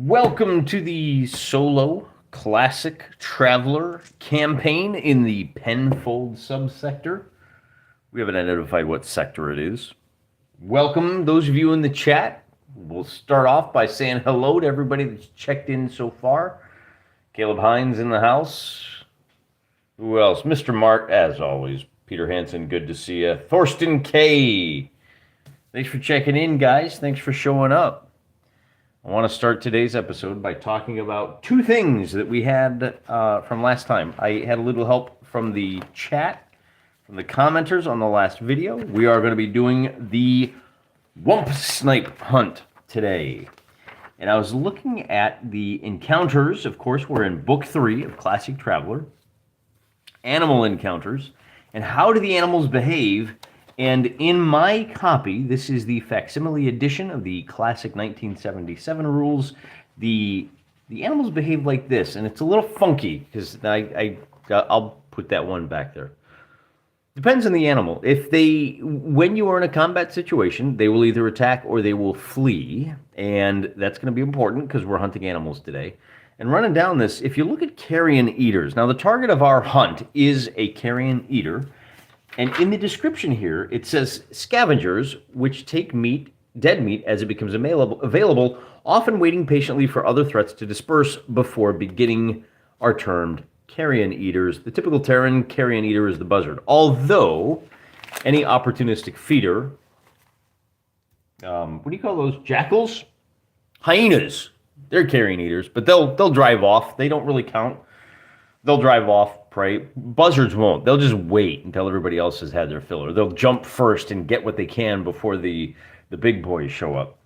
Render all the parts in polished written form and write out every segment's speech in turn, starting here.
Welcome to the Solo Classic Traveler campaign in the Penfold subsector. We haven't identified what sector it is. Welcome, those of you in the chat. We'll start off by saying hello to everybody that's checked in so far. Caleb Hines in the house. Who else? Mr. Mart, as always. Peter Hansen, good to see you. Thorsten K. Thanks for checking in, guys. Thanks for showing up. I want to start today's episode by talking about two things that we had from last time. I had a little help from the chat, from the commenters on the last video. We are going to be doing the wump snipe hunt today. And I was looking at the encounters. Of course, we're in Book 3 of Classic Traveler. Animal encounters. And how do the animals behave? And in my copy, this is the facsimile edition of the classic 1977 rules. The animals behave like this, and it's a little funky because I'll put that one back there. Depends on the animal. When you are in a combat situation, they will either attack or they will flee, and that's going to be important because we're hunting animals today. And running down this, if you look at carrion eaters, now the target of our hunt is a carrion eater. And in the description here, it says scavengers, which take meat, dead meat, as it becomes available, often waiting patiently for other threats to disperse before beginning, are termed carrion eaters. The typical Terran carrion eater is the buzzard. Although, any opportunistic feeder, what do you call those? Jackals? Hyenas. They're carrion eaters, but they'll drive off. They don't really count. They'll drive off, prey. Buzzards won't. They'll just wait until everybody else has had their fill. Or they'll jump first and get what they can before the big boys show up.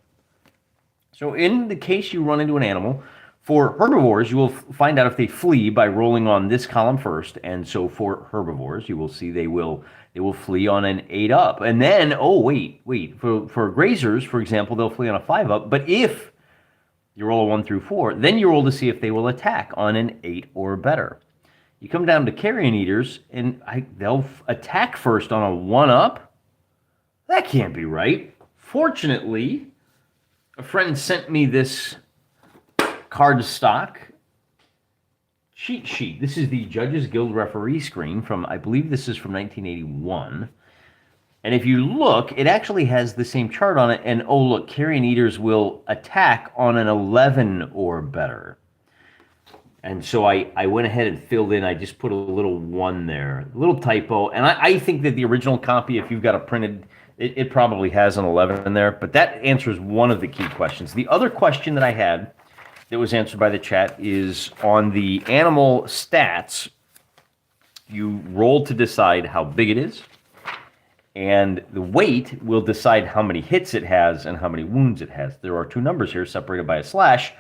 So in the case you run into an animal, for herbivores, you will find out if they flee by rolling on this column first. And so for herbivores, you will see they will flee on an 8 up. And then, wait. For grazers, for example, they'll flee on a 5 up. But if you roll a 1 through 4, then you roll to see if they will attack on an 8 or better. You come down to carrion eaters, and they'll attack first on a 1 up. That can't be right. Fortunately, a friend sent me this card stock cheat sheet. This is the Judges Guild referee screen from, I believe this is from 1981. And if you look, it actually has the same chart on it. And look, carrion eaters will attack on an 11 or better. And so I went ahead and filled in, I just put a little 1 there, a little typo. And I think that the original copy, if you've got it printed, it probably has an 11 in there. But that answers one of the key questions. The other question that I had that was answered by the chat is on the animal stats, you roll to decide how big it is. And the weight will decide how many hits it has and how many wounds it has. There are 2 numbers here separated by a slash.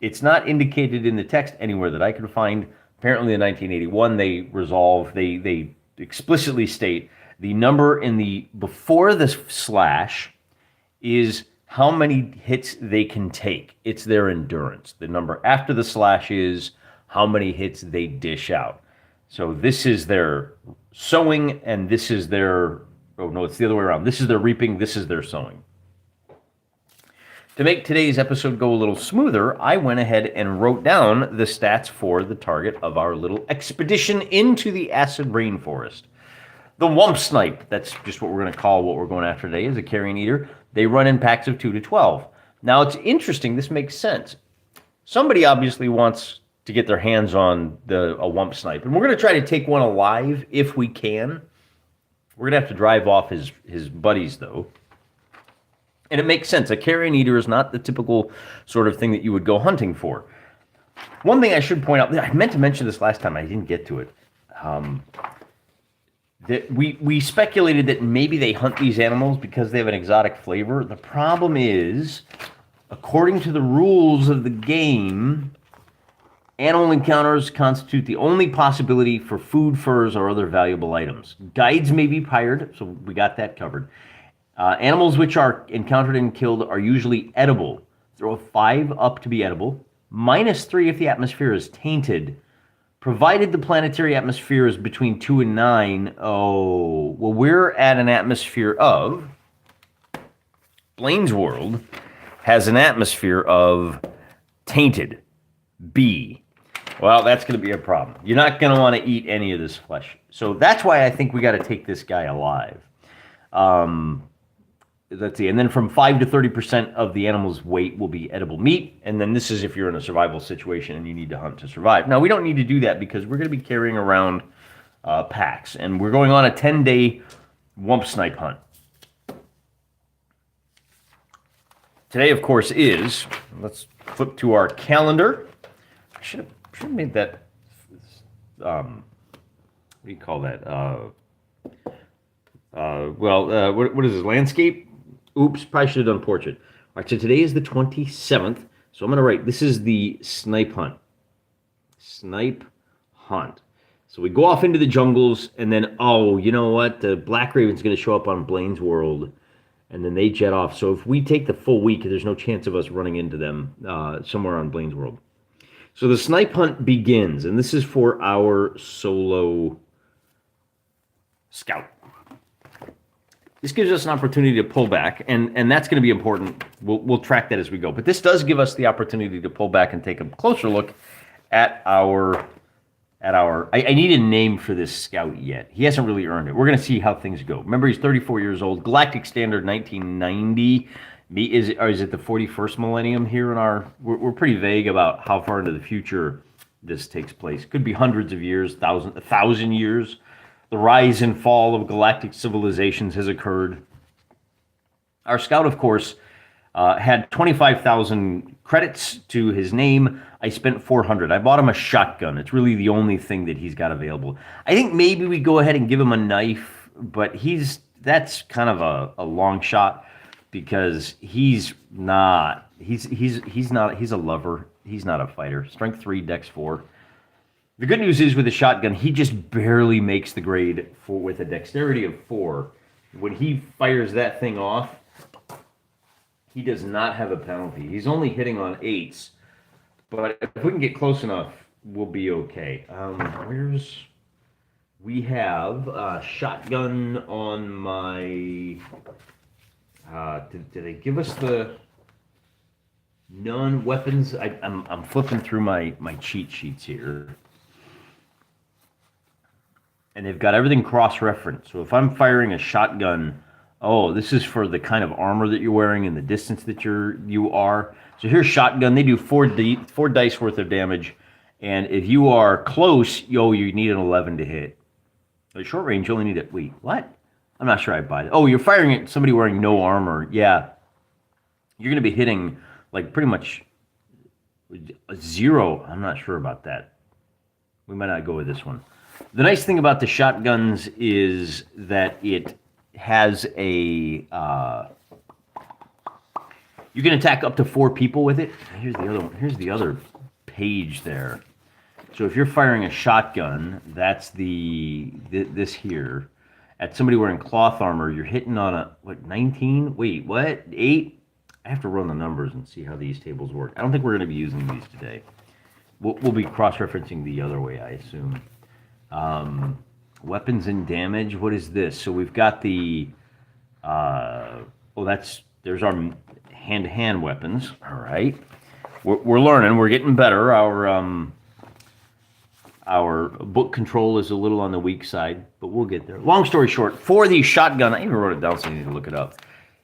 It's not indicated in the text anywhere that I could find. Apparently in 1981, they explicitly state the number before the slash is how many hits they can take. It's their endurance. The number after the slash is how many hits they dish out. So this is their sowing, and this is their, it's the other way around. This is their reaping, this is their sowing. To make today's episode go a little smoother, I went ahead and wrote down the stats for the target of our little expedition into the acid rainforest. The wump snipe, that's just what we're going to call what we're going after today, is a carrion eater. They run in packs of 2 to 12. Now, it's interesting. This makes sense. Somebody obviously wants to get their hands on a wump snipe, and we're going to try to take one alive if we can. We're going to have to drive off his buddies, though. And it makes sense. A carrion eater is not the typical sort of thing that you would go hunting for. One thing I should point out, I meant to mention this last time, I didn't get to it. That we speculated that maybe they hunt these animals because they have an exotic flavor. The problem is, according to the rules of the game, animal encounters constitute the only possibility for food, furs, or other valuable items. Guides may be hired, so we got that covered. Animals which are encountered and killed are usually edible. Throw a 5 up to be edible. -3 if the atmosphere is tainted. Provided the planetary atmosphere is between 2 and 9. Oh, well, we're at an atmosphere of... Blaine's World has an atmosphere of tainted. B. Well, that's going to be a problem. You're not going to want to eat any of this flesh. So that's why I think we got to take this guy alive. Let's see. And then from 5 to 30% of the animal's weight will be edible meat. And then this is if you're in a survival situation and you need to hunt to survive. Now, we don't need to do that because we're going to be carrying around packs. And we're going on a 10-day wump snipe hunt. Today, of course, is, let's flip to our calendar. I should have made that, what do you call that? What is this, landscape? Oops, probably should have done portrait. All right, so today is the 27th. So I'm going to write, this is the snipe hunt. Snipe hunt. So we go off into the jungles, and then, oh, you know what? The Black Raven's going to show up on Blaine's World, and then they jet off. So if we take the full week, there's no chance of us running into them somewhere on Blaine's World. So the snipe hunt begins, and this is for our solo scout. This gives us an opportunity to pull back, and that's going to be important. We'll track that as we go. But this does give us the opportunity to pull back and take a closer look at our. I need a name for this scout yet. He hasn't really earned it. We're going to see how things go. Remember, he's 34 years old. Galactic Standard 1990. Is it the 41st millennium here in our... We're pretty vague about how far into the future this takes place. Could be hundreds of years, 1,000 years. The rise and fall of galactic civilizations has occurred. Our scout, of course, had 25,000 credits to his name. I spent 400. I bought him a shotgun. It's really the only thing that he's got available. I think maybe we go ahead and give him a knife, but that's kind of a long shot because he's a lover. He's not a fighter. Strength 3, Dex 4. The good news is with a shotgun, he just barely makes the grade with a dexterity of 4. When he fires that thing off, he does not have a penalty. He's only hitting on 8s. But if we can get close enough, we'll be okay. We have a shotgun on my... Did they give us the non-weapons? I'm flipping through my cheat sheets here. And they've got everything cross-referenced. So if I'm firing a shotgun, oh, this is for the kind of armor that you're wearing and the distance that you are. So here's shotgun. They do 4 dice worth of damage. And if you are close, you need an 11 to hit. At short range, you only need it. Wait, what? I'm not sure I buy that. Oh, you're firing at somebody wearing no armor. Yeah. You're going to be hitting, like, pretty much a 0. I'm not sure about that. We might not go with this one. The nice thing about the shotguns is that it has a... you can attack up to 4 people with it. Here's the other one. Here's the other page there. So if you're firing a shotgun, that's this here. At somebody wearing cloth armor, you're hitting on a, 19? Wait, what? 8? I have to run the numbers and see how these tables work. I don't think we're going to be using these today. We'll be cross-referencing the other way, I assume. Weapons and damage. What is this? So we've got the... there's our hand-to-hand weapons. All right. We're learning. We're getting better. Our book control is a little on the weak side, but we'll get there. Long story short, for the shotgun, I even wrote it down so you need to look it up.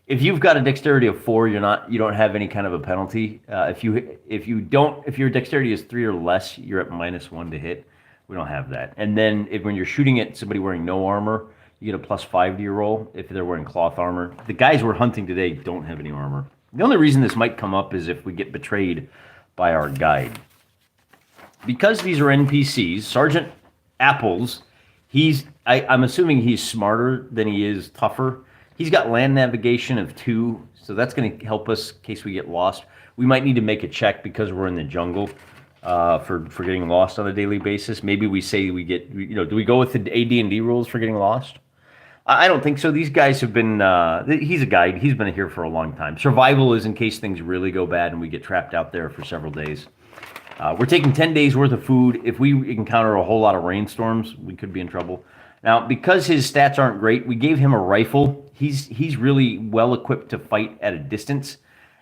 If you've got a dexterity of 4, you don't have any kind of a penalty. If your dexterity is 3 or less, you're at -1 to hit. We don't have that. And then when you're shooting at somebody wearing no armor, you get a +5 to your roll if they're wearing cloth armor. The guys we're hunting today don't have any armor. The only reason this might come up is if we get betrayed by our guide. Because these are NPCs, Sergeant Apples, I'm assuming he's smarter than he is tougher. He's got land navigation of 2, so that's going to help us in case we get lost. We might need to make a check because we're in the jungle for getting lost on a daily basis. Maybe we say we get, do we go with the AD&D rules for getting lost? I don't think so. These guys have been, he's a guide. He's been here for a long time. Survival is in case things really go bad and we get trapped out there for several days. We're taking 10 days worth of food. If we encounter a whole lot of rainstorms, we could be in trouble. Now, because his stats aren't great, we gave him a rifle. He's really well equipped to fight at a distance.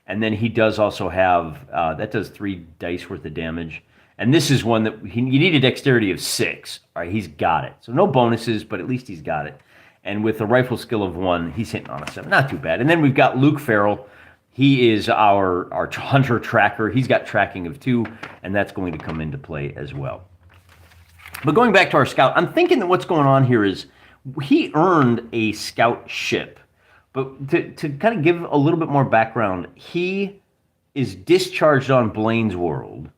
And then he does also have, that does 3 dice worth of damage. And this is one that you need a dexterity of 6. All right, he's got it. So no bonuses, but at least he's got it. And with a rifle skill of 1, he's hitting on a 7. Not too bad. And then we've got Luke Farrell. He is our hunter tracker. He's got tracking of 2, and that's going to come into play as well. But going back to our scout, I'm thinking that what's going on here is he earned a scout ship. But to kind of give a little bit more background, he is discharged on Blaine's World.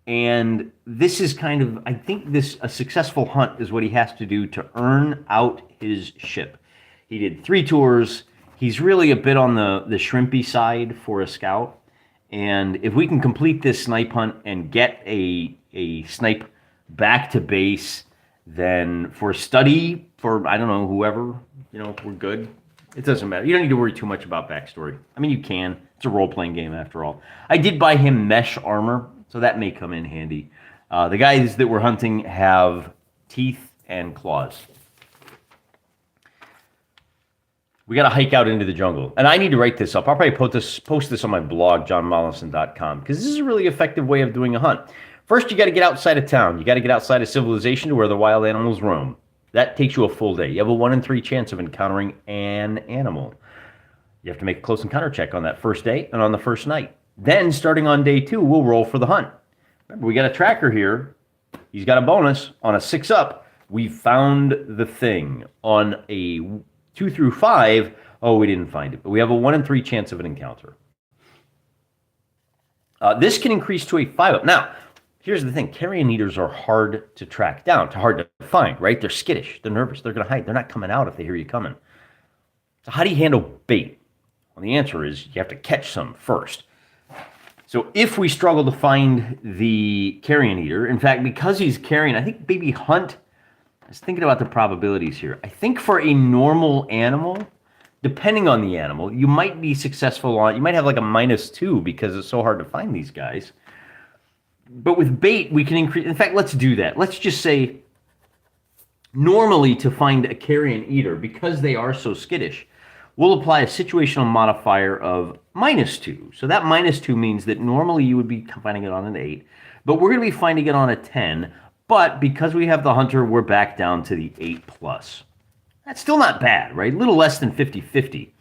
And this is kind of, I think a successful hunt is what he has to do to earn out his ship. He did 3 tours. He's really a bit on the shrimpy side for a scout. And if we can complete this snipe hunt and get a snipe back to base, then for study, for, I don't know, whoever, we're good. It doesn't matter. You don't need to worry too much about backstory. I mean, you can. It's a role-playing game after all. I did buy him mesh armor, so that may come in handy. The guys that we're hunting have teeth and claws. We got to hike out into the jungle. And I need to write this up. I'll probably post this on my blog, johnmollison.com, because this is a really effective way of doing a hunt. First, you got to get outside of town. You got to get outside of civilization to where the wild animals roam. That takes you a full day. You have a 1 in 3 chance of encountering an animal. You have to make a close encounter check on that first day and on the first night. Then, starting on day 2, we'll roll for the hunt. Remember, we got a tracker here. He's got a bonus. On a 6 up, we found the thing. On a 2 through 5, we didn't find it. But we have a 1 in 3 chance of an encounter. This can increase to a 5 up. Now, here's the thing. Carrion eaters are hard to track down, hard to find, right? They're skittish. They're nervous. They're going to hide. They're not coming out if they hear you coming. So how do you handle bait? Well, the answer is you have to catch some first. So if we struggle to find the carrion eater, in fact, because he's carrion, I think maybe hunt, I was thinking about the probabilities here. I think for a normal animal, depending on the animal, you might be successful on, you might have like a -2 because it's so hard to find these guys. But with bait, we can increase. In fact, let's do that. Let's just say, normally to find a carrion eater, because they are so skittish, we'll apply a situational modifier of -2. So that -2 means that normally you would be finding it on an 8, but we're going to be finding it on a 10. But because we have the hunter, we're back down to the 8+. That's still not bad, right? A little less than 50-50.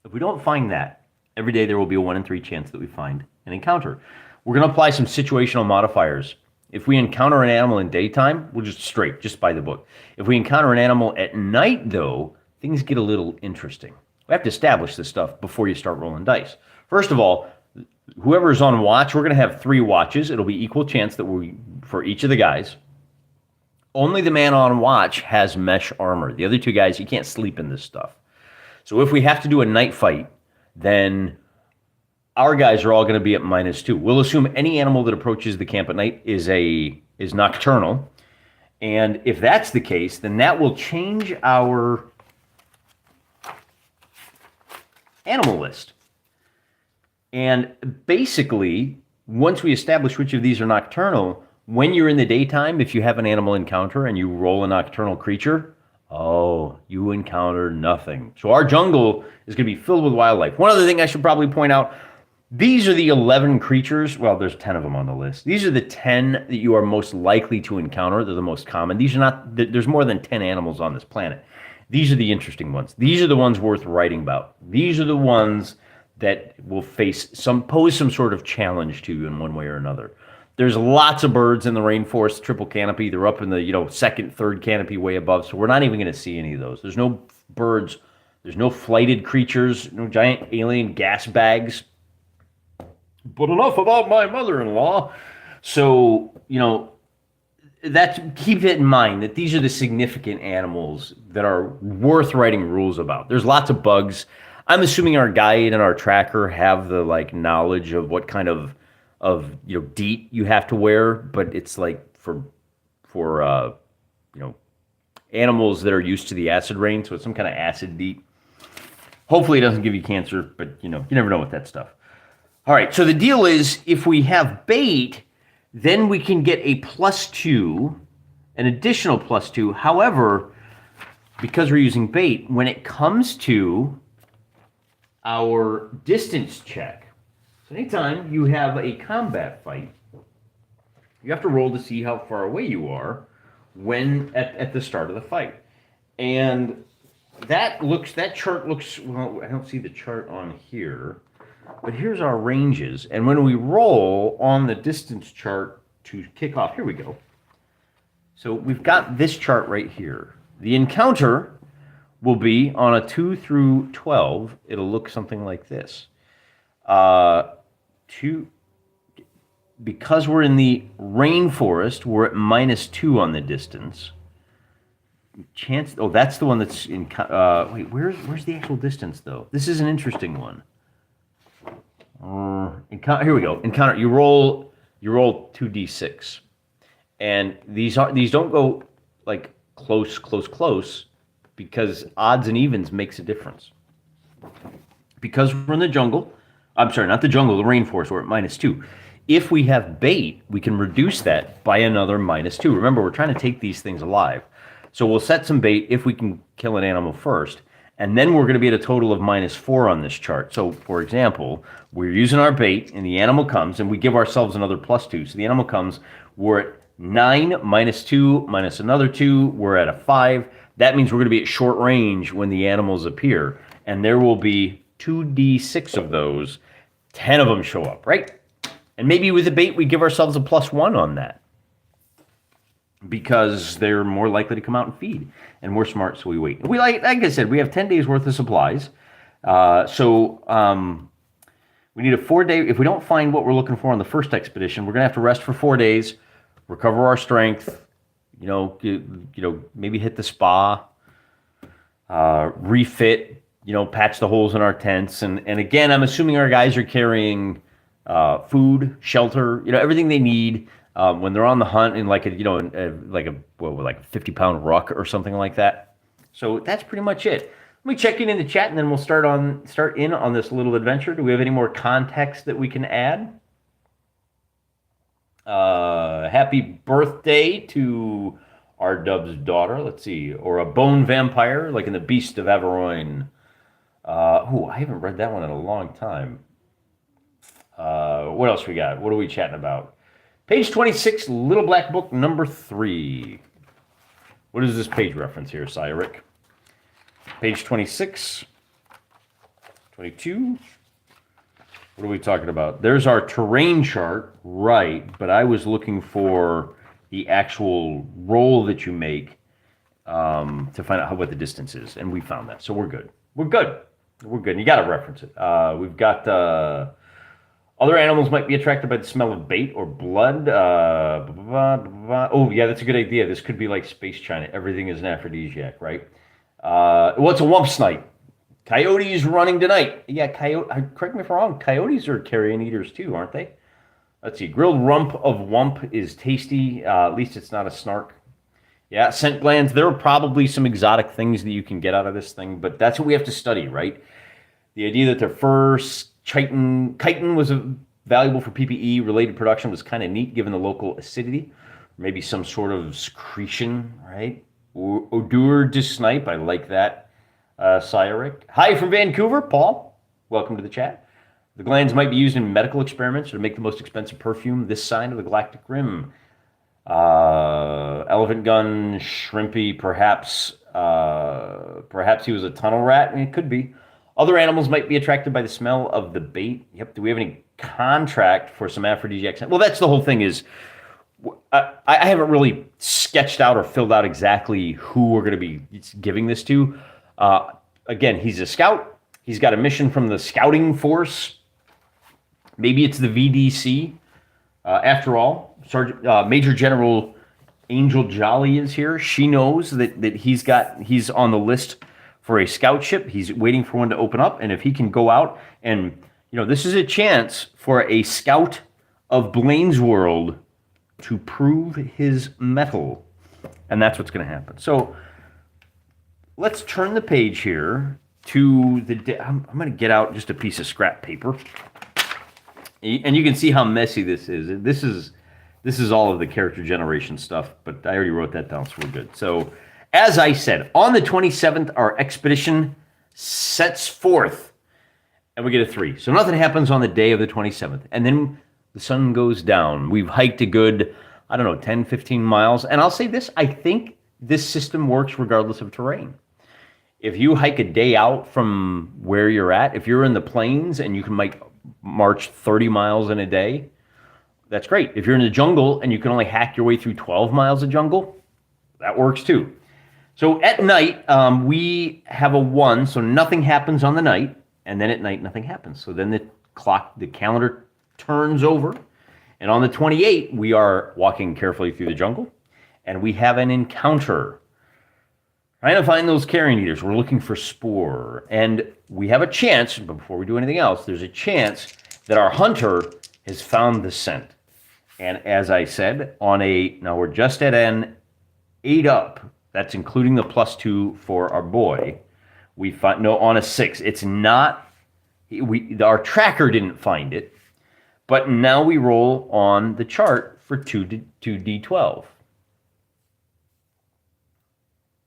If we don't find that, every day there will be a 1 in 3 chance that we find an encounter. We're going to apply some situational modifiers. If we encounter an animal in daytime, we'll just by the book. If we encounter an animal at night, though, things get a little interesting. We have to establish this stuff before you start rolling dice. First of all, whoever's on watch, we're going to have 3 watches. It'll be equal chance that for each of the guys. Only the man on watch has mesh armor. The other 2 guys, you can't sleep in this stuff. So if we have to do a night fight, then our guys are all going to be at -2. We'll assume any animal that approaches the camp at night is nocturnal. And if that's the case, then that will change our animal list. And basically, once we establish which of these are nocturnal, when you're in the daytime, if you have an animal encounter and you roll a nocturnal creature, you encounter nothing. So our jungle is going to be filled with wildlife. One other thing I should probably point out, these are the 11 creatures. Well, there's 10 of them on the list. These are the 10 that you are most likely to encounter. They're the most common. These are not, there's more than 10 animals on this planet. These are the interesting ones. These are the ones worth writing about. These are the ones that will pose some sort of challenge to you in one way or another. There's lots of birds in the rainforest, triple canopy. They're up in the second, third canopy way above, so we're not even going to see any of those. There's no birds. There's no flighted creatures, no giant alien gas bags. But enough about my mother-in-law. So, keep it in mind that these are the significant animals that are worth writing rules about. There's lots of bugs. I'm assuming our guide and our tracker have the knowledge of what kind of DEET you have to wear, but it's like for animals that are used to the acid rain, so it's some kind of acid DEET. Hopefully it doesn't give you cancer, but you never know with that stuff. All right, so the deal is if we have bait, then we can get a +2, an additional +2. However, because we're using bait, when it comes to our distance check. So anytime you have a combat fight, you have to roll to see how far away you are when at the start of the fight. And that chart looks, well, I don't see the chart on here, but here's our ranges. And when we roll on the distance chart to kick off, here we go. So we've got this chart right here. The encounter will be on a 2 through 12. It'll look something like this. Because we're in the rainforest, we're at -2 on the distance. That's the one that's in. Wait, where's the actual distance though? This is an interesting one. Here we go. Encounter. You roll 2d6, and these don't go like close, because odds and evens makes a difference. Because we're in the jungle. I'm sorry, not the jungle, the rainforest. We're at -2. If we have bait, we can reduce that by another -2. Remember, we're trying to take these things alive. So we'll set some bait if we can kill an animal first. And then we're going to be at a total of -4 on this chart. So, for example, we're using our bait, and the animal comes, and we give ourselves another +2. So the animal comes, we're at 9, -2, minus another 2, we're at a 5. That means we're going to be at short range when the animals appear. And there will be 2d6 of those. 10 of them show up, right? And maybe with the bait, we give ourselves a +1 on that, because they're more likely to come out and feed. And we're smart, so we wait. Like I said, we have 10 days worth of supplies. We need a 4-day. If we don't find what we're looking for on the first expedition, we're going to have to rest for 4 days, recover our strength, maybe hit the spa, refit, patch the holes in our tents. And again, I'm assuming our guys are carrying food, shelter, everything they need when they're on the hunt in like a 50-pound ruck or something like that. So that's pretty much it. Let me check in the chat, and then we'll start in on this little adventure. Do we have any more context that we can add? Happy birthday to our Dub's daughter. Let's see, or a bone vampire like in the Beast of Averoigne. I haven't read that one in a long time. What else we got? What are we chatting about? Page 26, Little Black Book, number 3. What is this page reference here, Cyric? Page 26, 22. What are we talking about? There's our terrain chart, right, but I was looking for the actual roll that you make to find out what the distance is, and we found that, so we're good. We're good. You got to reference it. We've got... other animals might be attracted by the smell of bait or blood. Oh, yeah, that's a good idea. This could be like Space China. Everything is an aphrodisiac, right? What's a wump snipe? Coyotes running tonight. Yeah, correct me if I'm wrong. Coyotes are carrion eaters too, aren't they? Let's see. Grilled rump of wump is tasty. At least it's not a snark. Yeah, scent glands. There are probably some exotic things that you can get out of this thing, but that's what we have to study, right? The idea that their furs... Chitin was valuable for PPE. Related production was kind of neat given the local acidity. Maybe some sort of secretion, right? Odeur de snipe. I like that. Cyric. Hi from Vancouver, Paul. Welcome to the chat. The glands might be used in medical experiments or to make the most expensive perfume this side of the galactic rim. Elephant gun, shrimpy, perhaps he was a tunnel rat. I mean, it could be. Other animals might be attracted by the smell of the bait. Yep. Do we have any contract for some aphrodisiacs? Well, that's the whole thing is I haven't really sketched out or filled out exactly who we're going to be giving this to. Again, he's a scout. He's got a mission from the scouting force. Maybe it's the VDC. After all, Major General Angel Jolly is here. She knows that he's on the list for a scout ship. He's waiting for one to open up, and if he can go out and, this is a chance for a scout of Blaine's World to prove his mettle, and that's what's going to happen. So let's turn the page here to I'm going to get out just a piece of scrap paper, and you can see how messy this is. This is all of the character generation stuff, but I already wrote that down, so we're good. So, as I said, on the 27th, our expedition sets forth. and we get a 3. So nothing happens on the day of the 27th. And then the sun goes down. We've hiked a good, I don't know, 10, 15 miles. And I'll say this, I think this system works regardless of terrain. If you hike a day out from where you're at, if you're in the plains and you can march 30 miles in a day, that's great. If you're in the jungle and you can only hack your way through 12 miles of jungle, that works too. So at night, we have a 1, so nothing happens on the night, and then at night, nothing happens. So then the calendar turns over, and on the 28th, we are walking carefully through the jungle, and we have an encounter. Trying to find those carrion eaters. We're looking for spoor, and we have a chance, but before we do anything else, there's a chance that our hunter has found the scent. And as I said, now we're just at an 8 up. That's including the +2 for our boy. On a 6. It's not, our tracker didn't find it, but now we roll on the chart for 2d12.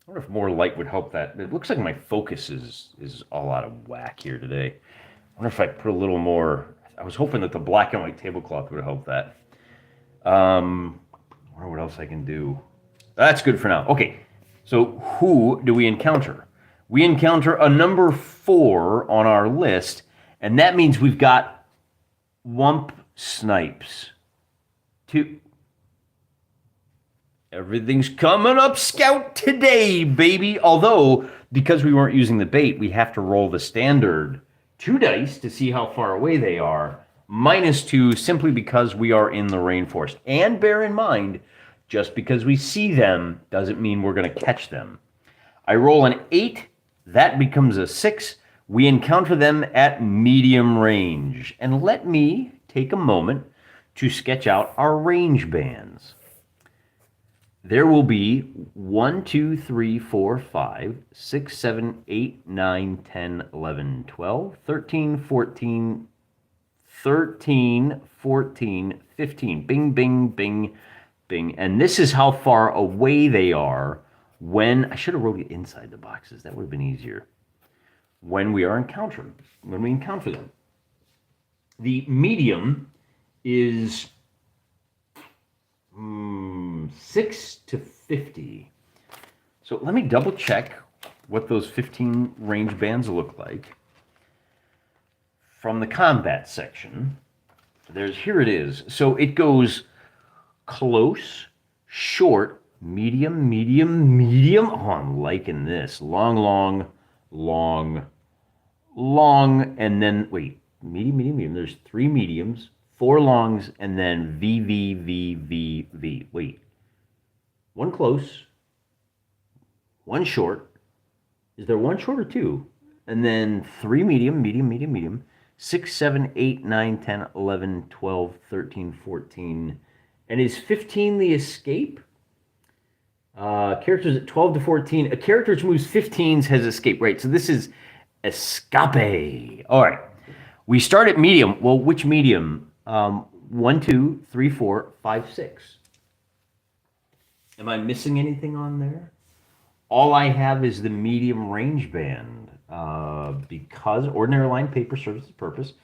I wonder if more light would help that. It looks like my focus is all out of whack here today. I wonder if I put a little more, I was hoping that the black and white tablecloth would help that. I wonder what else I can do. That's good for now. Okay, so who do we encounter? We encounter a number 4 on our list, and that means we've got wump snipes. 2. Everything's coming up scout today, baby. Although, because we weren't using the bait, we have to roll the standard 2 dice to see how far away they are. -2 simply because we are in the rainforest. And bear in mind, just because we see them doesn't mean we're going to catch them. I roll an 8. That becomes a 6. We encounter them at medium range. And let me take a moment to sketch out our range bands. There will be 1, 2, 3, 4, 5, 6, 7, 8, 9, 10, 11, 12, 13, 14, 15. Bing, bing, bing, bing. And this is how far away they are when, I should have wrote it inside the boxes. That would have been easier. When we encounter them. The medium is 6 to 50. So let me double check what those 15 range bands look like. From the combat section, here it is. So it goes close, short, medium, medium, medium. Oh, I'm liking this. Long, long, long, long, and then, wait, medium, medium, medium. There's 3 mediums, 4 longs, and then V, V, V, V, V. Wait. 1 close, 1 short. Is there 1 short or 2? And then 3 medium, medium, medium, medium. 6, 7, 8, 9, 10, 11, 12, 13, 14. And is 15 the escape? Characters at 12 to 14. A character which moves 15s has escape. Right, so this is escape. All right. We start at medium. Well, which medium? 1, 2, 3, 4, 5, 6. Am I missing anything on there? All I have is the medium range band. Because ordinary line paper serves the purpose.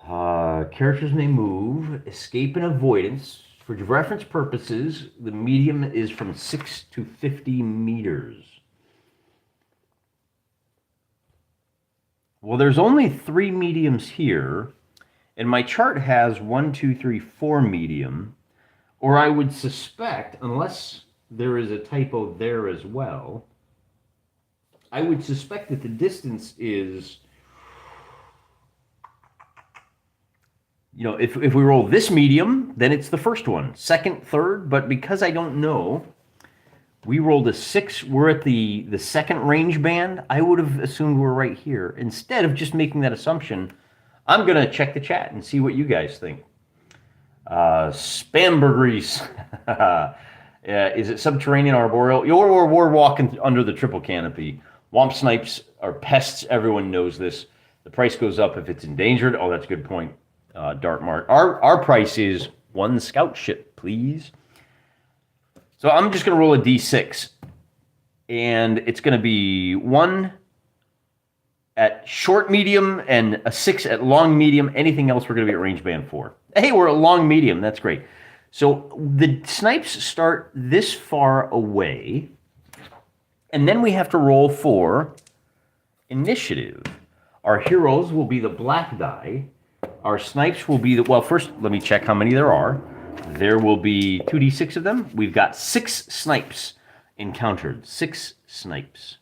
Characters may move, escape, and avoidance. For reference purposes, the medium is from 6 to 50 meters. Well, there's only 3 mediums here, and my chart has 1, 2, 3, 4 medium, or I would suspect, unless there is a typo there as well, I would suspect that the distance is, if we roll this medium, then it's the first one. Second, third, but because I don't know, we rolled a 6. We're at the second range band. I would have assumed we're right here. Instead of just making that assumption, I'm going to check the chat and see what you guys think. Spambergrease. Is it subterranean or arboreal? We're walking under the triple canopy. Womp snipes are pests. Everyone knows this. The price goes up if it's endangered. Oh, that's a good point, Dartmart. Our price is 1 scout ship, please. So I'm just going to roll a d6. And it's going to be 1, at short, medium, and a 6 at long, medium. Anything else, we're going to be at range band 4. Hey, we're at long, medium. That's great. So the snipes start this far away, and then we have to roll for initiative. Our heroes will be the black die. Our snipes will be the... Well, first, let me check how many there are. There will be 2d6 of them. We've got 6 snipes encountered. 6 snipes.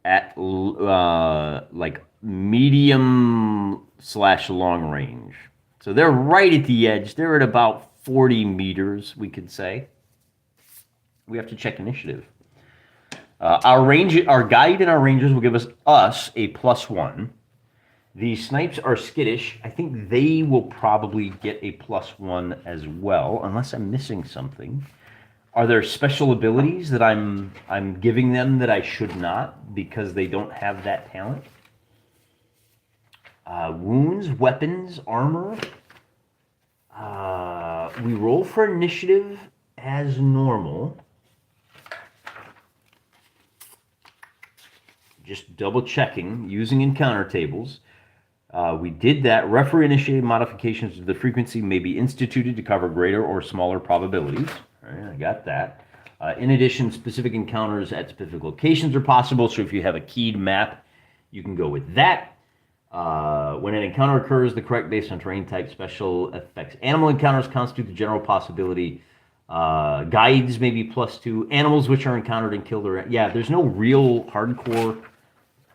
At like medium / long range. So they're right at the edge. They're at about 40 meters, we could say. We have to check initiative. Our guide and our rangers will give us a +1. The snipes are skittish. I think they will probably get a +1 as well, unless I'm missing something. Are there special abilities that I'm giving them that I should not because they don't have that talent? Wounds, weapons, armor. We roll for initiative as normal. Just double checking using encounter tables. We did that. Referee initiated modifications to the frequency may be instituted to cover greater or smaller probabilities. All right, I got that. In addition, specific encounters at specific locations are possible. So if you have a keyed map, you can go with that. When an encounter occurs, the correct based on terrain type, special effects. Animal encounters constitute the general possibility. Guides may be +2. Animals which are encountered and killed are... Yeah, there's no real hardcore...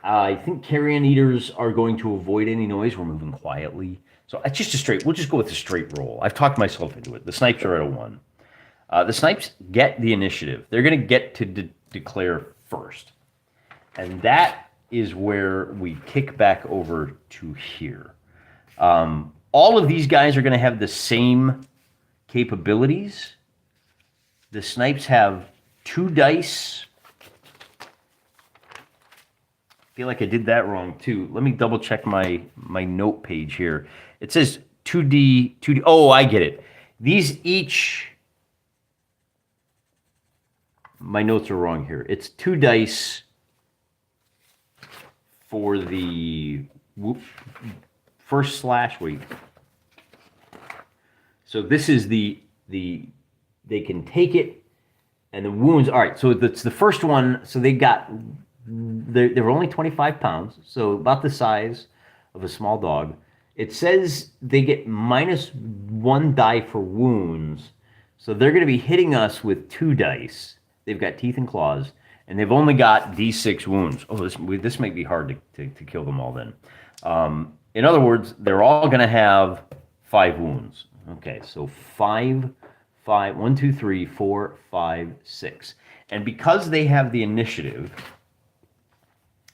I think carrion eaters are going to avoid any noise. We're moving quietly. So it's just a straight... We'll just go with a straight roll. I've talked myself into it. The snipes are at a 1. The snipes get the initiative. They're going to get to declare first. And that is where we kick back over to here. All of these guys are going to have the same capabilities. The snipes have 2 dice. I feel like I did that wrong too. Let me double check my note page here. It says 2D. Oh, I get it. These each... My notes are wrong here. It's 2 dice for the first slash. Wait. So this is the they can take it, and the wounds. All right. So that's the first one. So they were only 25 pounds, so about the size of a small dog. It says they get -1 die for wounds, so they're going to be hitting us with 2 dice. They've got teeth and claws, and they've only got D6 wounds. Oh, this might be hard to kill them all then. In other words, they're all going to have 5 wounds. Okay, so 5, 1, 2, 3, 4, 5, 6. And because they have the initiative,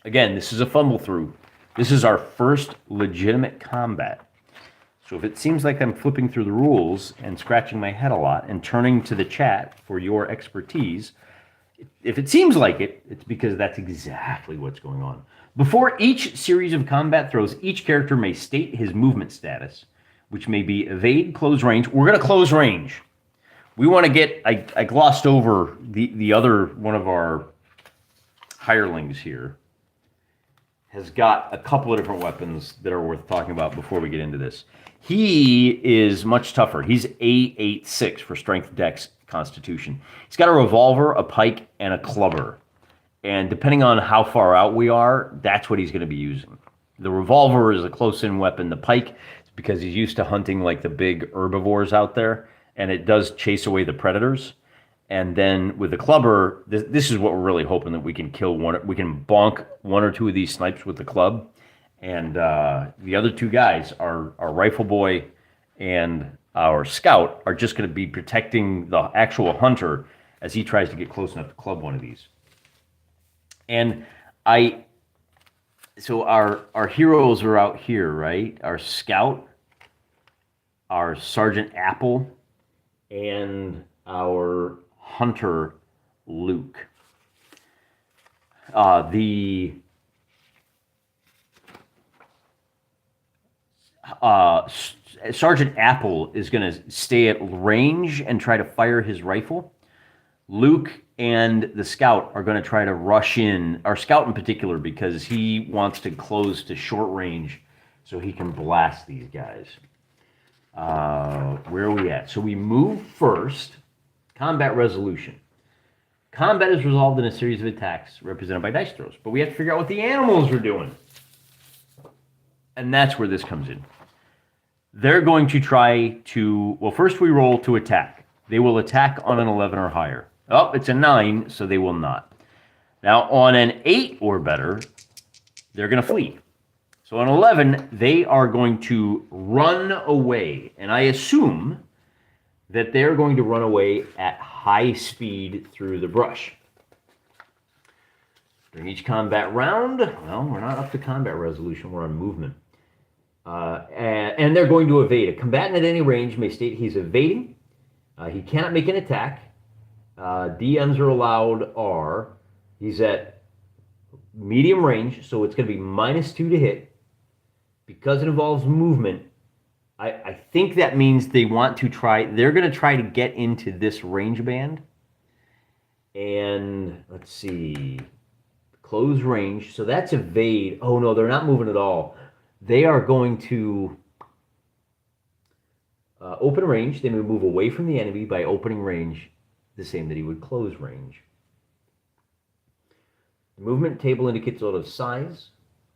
again, this is a fumble through. This is our first legitimate combat. So if it seems like I'm flipping through the rules and scratching my head a lot and turning to the chat for your expertise, if it seems like it, it's because that's exactly what's going on. Before each series of combat throws, each character may state his movement status, which may be evade, close range. We're going to close range. We want to get... I glossed over the other one of our hirelings here. Has got a couple of different weapons that are worth talking about before we get into this. He is much tougher. He's A86 for strength, dex, constitution. He's got a revolver, a pike, and a clubber. And depending on how far out we are, that's what he's going to be using. The revolver is a close-in weapon. The pike is because he's used to hunting like the big herbivores out there, and it does chase away the predators. And then with the clubber, this is what we're really hoping that we can kill one. We can bonk 1 or 2 of these snipes with the club. And the other 2 guys, our rifle boy and our scout, are just going to be protecting the actual hunter as he tries to get close enough to club one of these. And so our heroes are out here, right? Our scout, our Sergeant Apple, and our hunter Luke. Sergeant Apple is going to stay at range and try to fire his rifle. Luke and the scout are going to try to rush in, our scout in particular, because he wants to close to short range so he can blast these guys. Where are we at? So we move first. Combat resolution. Combat is resolved in a series of attacks represented by dice throws, but we have to figure out what the animals are doing. And that's where this comes in. They're going to try to, well, first we roll to attack. They will attack on an 11 or higher. Oh, it's a 9, so they will not. Now, on an 8 or better, they're going to flee. So on 11, they are going to run away. And I assume that they're going to run away at high speed through the brush. During each combat round, well, we're not up to combat resolution, we're on movement. And they're going to evade. A combatant at any range may state he's evading. He cannot make an attack. DMs are allowed are, he's at medium range, so it's going to be -2 to hit. Because it involves movement, I think that means they're going to try to get into this range band. And let's see, close range. So that's evade. Oh no, they're not moving at all. They are going to open range. They may move away from the enemy by opening range, the same that he would close range. The movement table indicates a lot of size,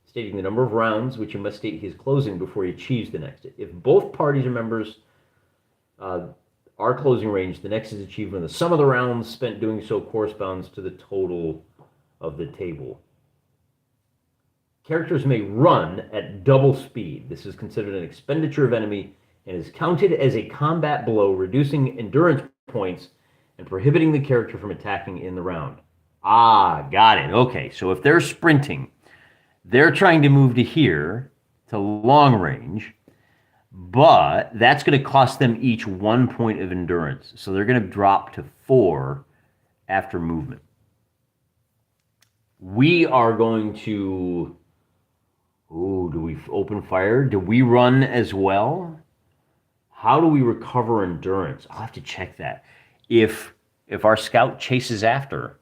stating the number of rounds, which he must state he is closing before he achieves the next. If both parties or members are closing range, the next is achieved when the sum of the rounds spent doing so corresponds to the total of the table. Characters may run at double speed. This is considered an expenditure of enemy and is counted as a combat blow, reducing endurance points and prohibiting the character from attacking in the round. Ah, got it. Okay, so if they're sprinting, they're trying to move to here, to long range, but that's going to cost them each 1 point of endurance. So they're going to drop to 4 after movement. We are going to... Ooh, do we open fire? Do we run as well? How do we recover endurance? I'll have to check that. If our scout chases after,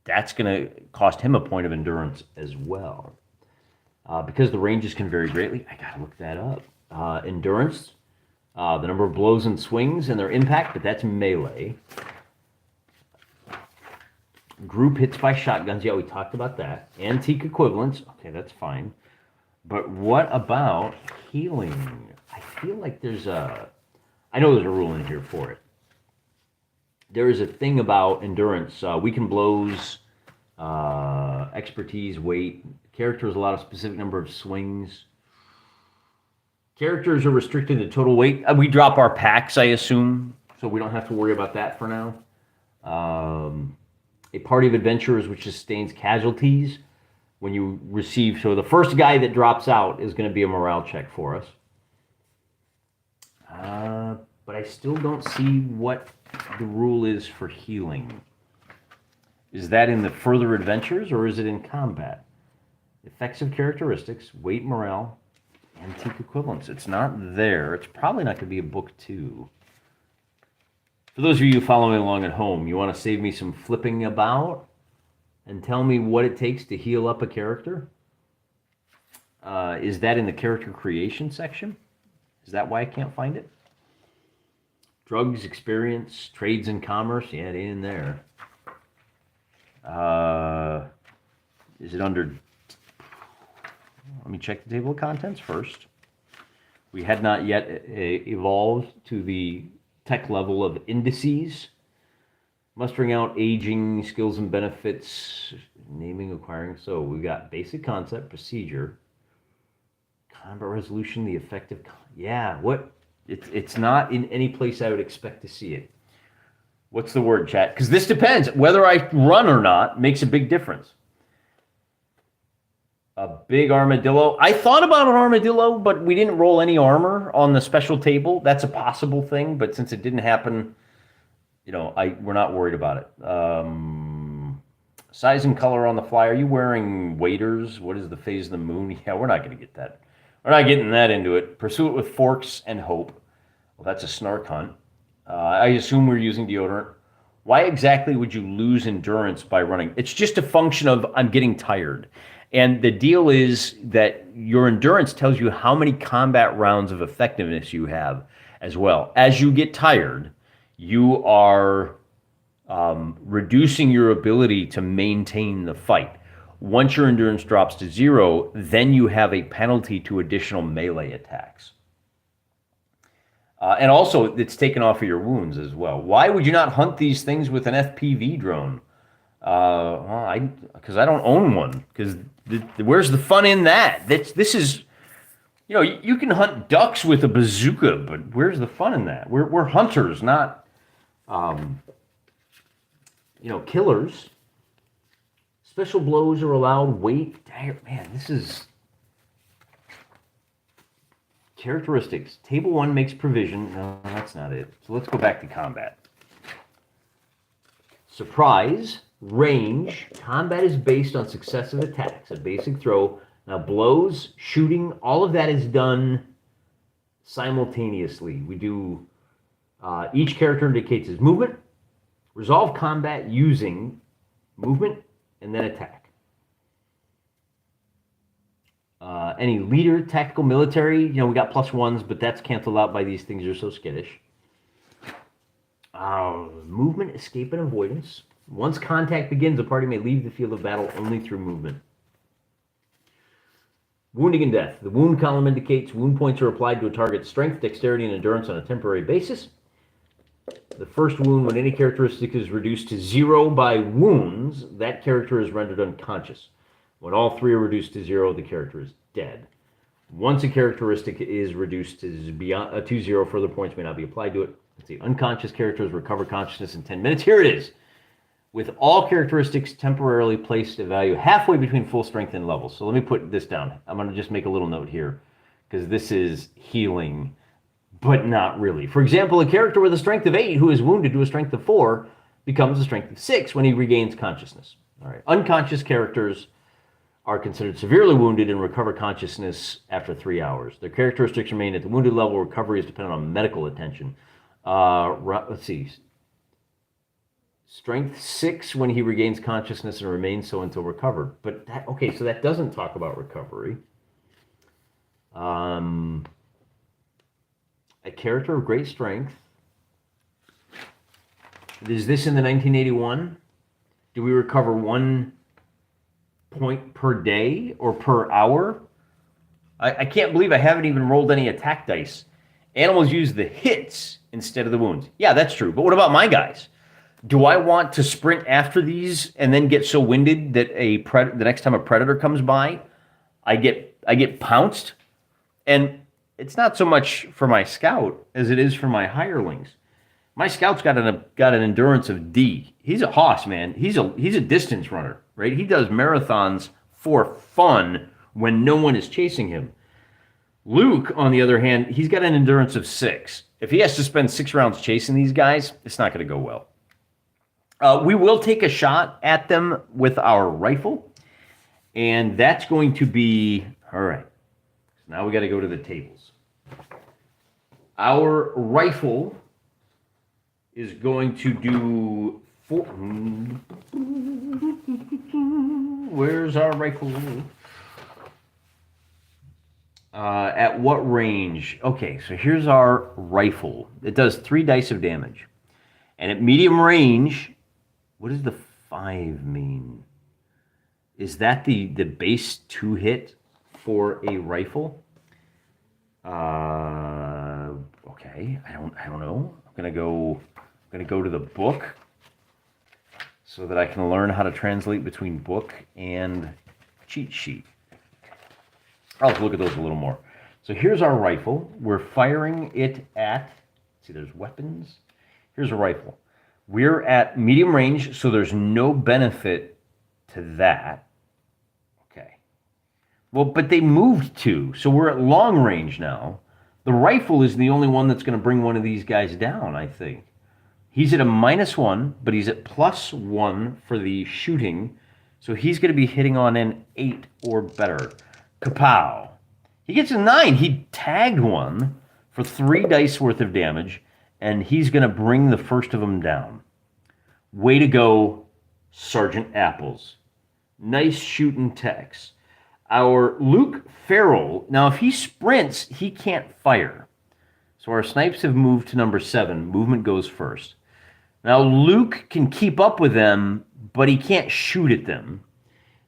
that's going to cost him a point of endurance as well. Because the ranges can vary greatly, I got to look that up. Endurance, the number of blows and swings and their impact, but that's melee. Group hits by shotguns, yeah, we talked about that. Antique equivalents, okay, that's fine. But what about healing? I feel like I know there's a rule in here for it. There is a thing about endurance. Weakened blows, expertise, weight. Characters allow a specific number of swings. Characters are restricted to total weight. We drop our packs, I assume, so we don't have to worry about that for now. A party of adventurers which sustains casualties when you receive. So the first guy that drops out is going to be a morale check for us. But I still don't see what the rule is for healing. Is that in the further adventures or is it in combat? Effects of characteristics, weight, morale, antique equivalents. It's not there. It's probably not going to be in book 2. For those of you following along at home, you want to save me some flipping about and tell me what it takes to heal up a character? Is that in the character creation section? Is that why I can't find it? Drugs, experience, trades and commerce. Yeah, it ain't in there. Is it under... Let me check the table of contents first. We had not yet evolved to the tech level of indices. Mustering out aging, skills and benefits, naming, acquiring. So we've got basic concept, procedure, combat resolution, the effective... Yeah, what... It's not in any place I would expect to see it. What's the word, chat? Because this depends. Whether I run or not makes a big difference. A big armadillo. I thought about an armadillo, but we didn't roll any armor on the special table. That's a possible thing, but since it didn't happen, we're not worried about it. Size and color on the fly. Are you wearing waders? What is the phase of the moon? Yeah, we're not going to get that. We're not getting that into it. Pursue it with forks and hope. Well, that's a snark hunt. I assume we're using deodorant. Why exactly would you lose endurance by running? It's just a function of I'm getting tired. And the deal is that your endurance tells you how many combat rounds of effectiveness you have as well. As you get tired, you are reducing your ability to maintain the fight. Once your endurance drops to 0, then you have a penalty to additional melee attacks. And also, it's taken off of your wounds as well. Why would you not hunt these things with an FPV drone? Because I don't own one. Because where's the fun in that? This is, you can hunt ducks with a bazooka, but where's the fun in that? We're hunters, not, killers. Special blows are allowed. Weight, man, this is characteristics. Table 1 makes provision. No, that's not it. So let's go back to combat. Surprise, range. Combat is based on successive attacks, a basic throw. Now, blows, shooting, all of that is done simultaneously. We do, each character indicates his movement. Resolve combat using movement and then attack. Any leader, tactical, military, we got +1s, but that's canceled out by these things. You're so skittish. Movement, escape, and avoidance. Once contact begins, a party may leave the field of battle only through movement. Wounding and death. The wound column indicates wound points are applied to a target's strength, dexterity, and endurance on a temporary basis. The first wound, when any characteristic is reduced to 0 by wounds, that character is rendered unconscious. When all 3 are reduced to 0, the character is dead. Once a characteristic is reduced to 0, further points may not be applied to it. Let's see, unconscious characters recover consciousness in 10 minutes. Here it is. With all characteristics temporarily placed at value halfway between full strength and levels. So let me put this down. I'm going to just make a little note here, because this is healing, but not really. For example, a character with a strength of 8 who is wounded to a strength of 4 becomes a strength of 6 when he regains consciousness. All right. Unconscious characters are considered severely wounded and recover consciousness after 3 hours. Their characteristics remain at the wounded level. Recovery is dependent on medical attention. Let's see. Strength 6 when he regains consciousness and remains so until recovered. But so that doesn't talk about recovery. A character of great strength. Is this in the 1981? Do we recover 1 point per day or per hour? I can't believe I haven't even rolled any attack dice. Animals use the hits instead of the wounds. Yeah, that's true. But what about my guys? Do I want to sprint after these and then get so winded that the next time a predator comes by, I get pounced? And it's not so much for my scout as it is for my hirelings. My scout's got an endurance of D. He's a hoss, man. He's a distance runner, right? He does marathons for fun when no one is chasing him. Luke, on the other hand, he's got an endurance of 6. If he has to spend 6 rounds chasing these guys, it's not going to go well. We will take a shot at them with our rifle, and that's going to be, all right, so now we got to go to the tables. Our rifle is going to do where's our rifle? At what range? Okay, so here's our rifle. It does 3 dice of damage. And at medium range, what does the 5 mean? Is that the base 2 hit for a rifle? Okay, I don't know. I'm gonna go to the book so that I can learn how to translate between book and cheat sheet. I'll have to look at those a little more. So here's our rifle. We're firing it at, see, there's weapons. Here's a rifle. We're at medium range, so there's no benefit to that. Okay. Well, but they moved 2, so we're at long range now. The rifle is the only one that's going to bring one of these guys down, I think. He's at a -1, but he's at +1 for the shooting, so he's going to be hitting on an 8 or better. Kapow. He gets a 9. He tagged one for 3 dice worth of damage, and he's going to bring the first of them down. Way to go, Sergeant Apples. Nice shooting, Tex. Our Luke Farrell, now if he sprints, he can't fire. So our snipes have moved to number 7. Movement goes first. Now Luke can keep up with them, but he can't shoot at them.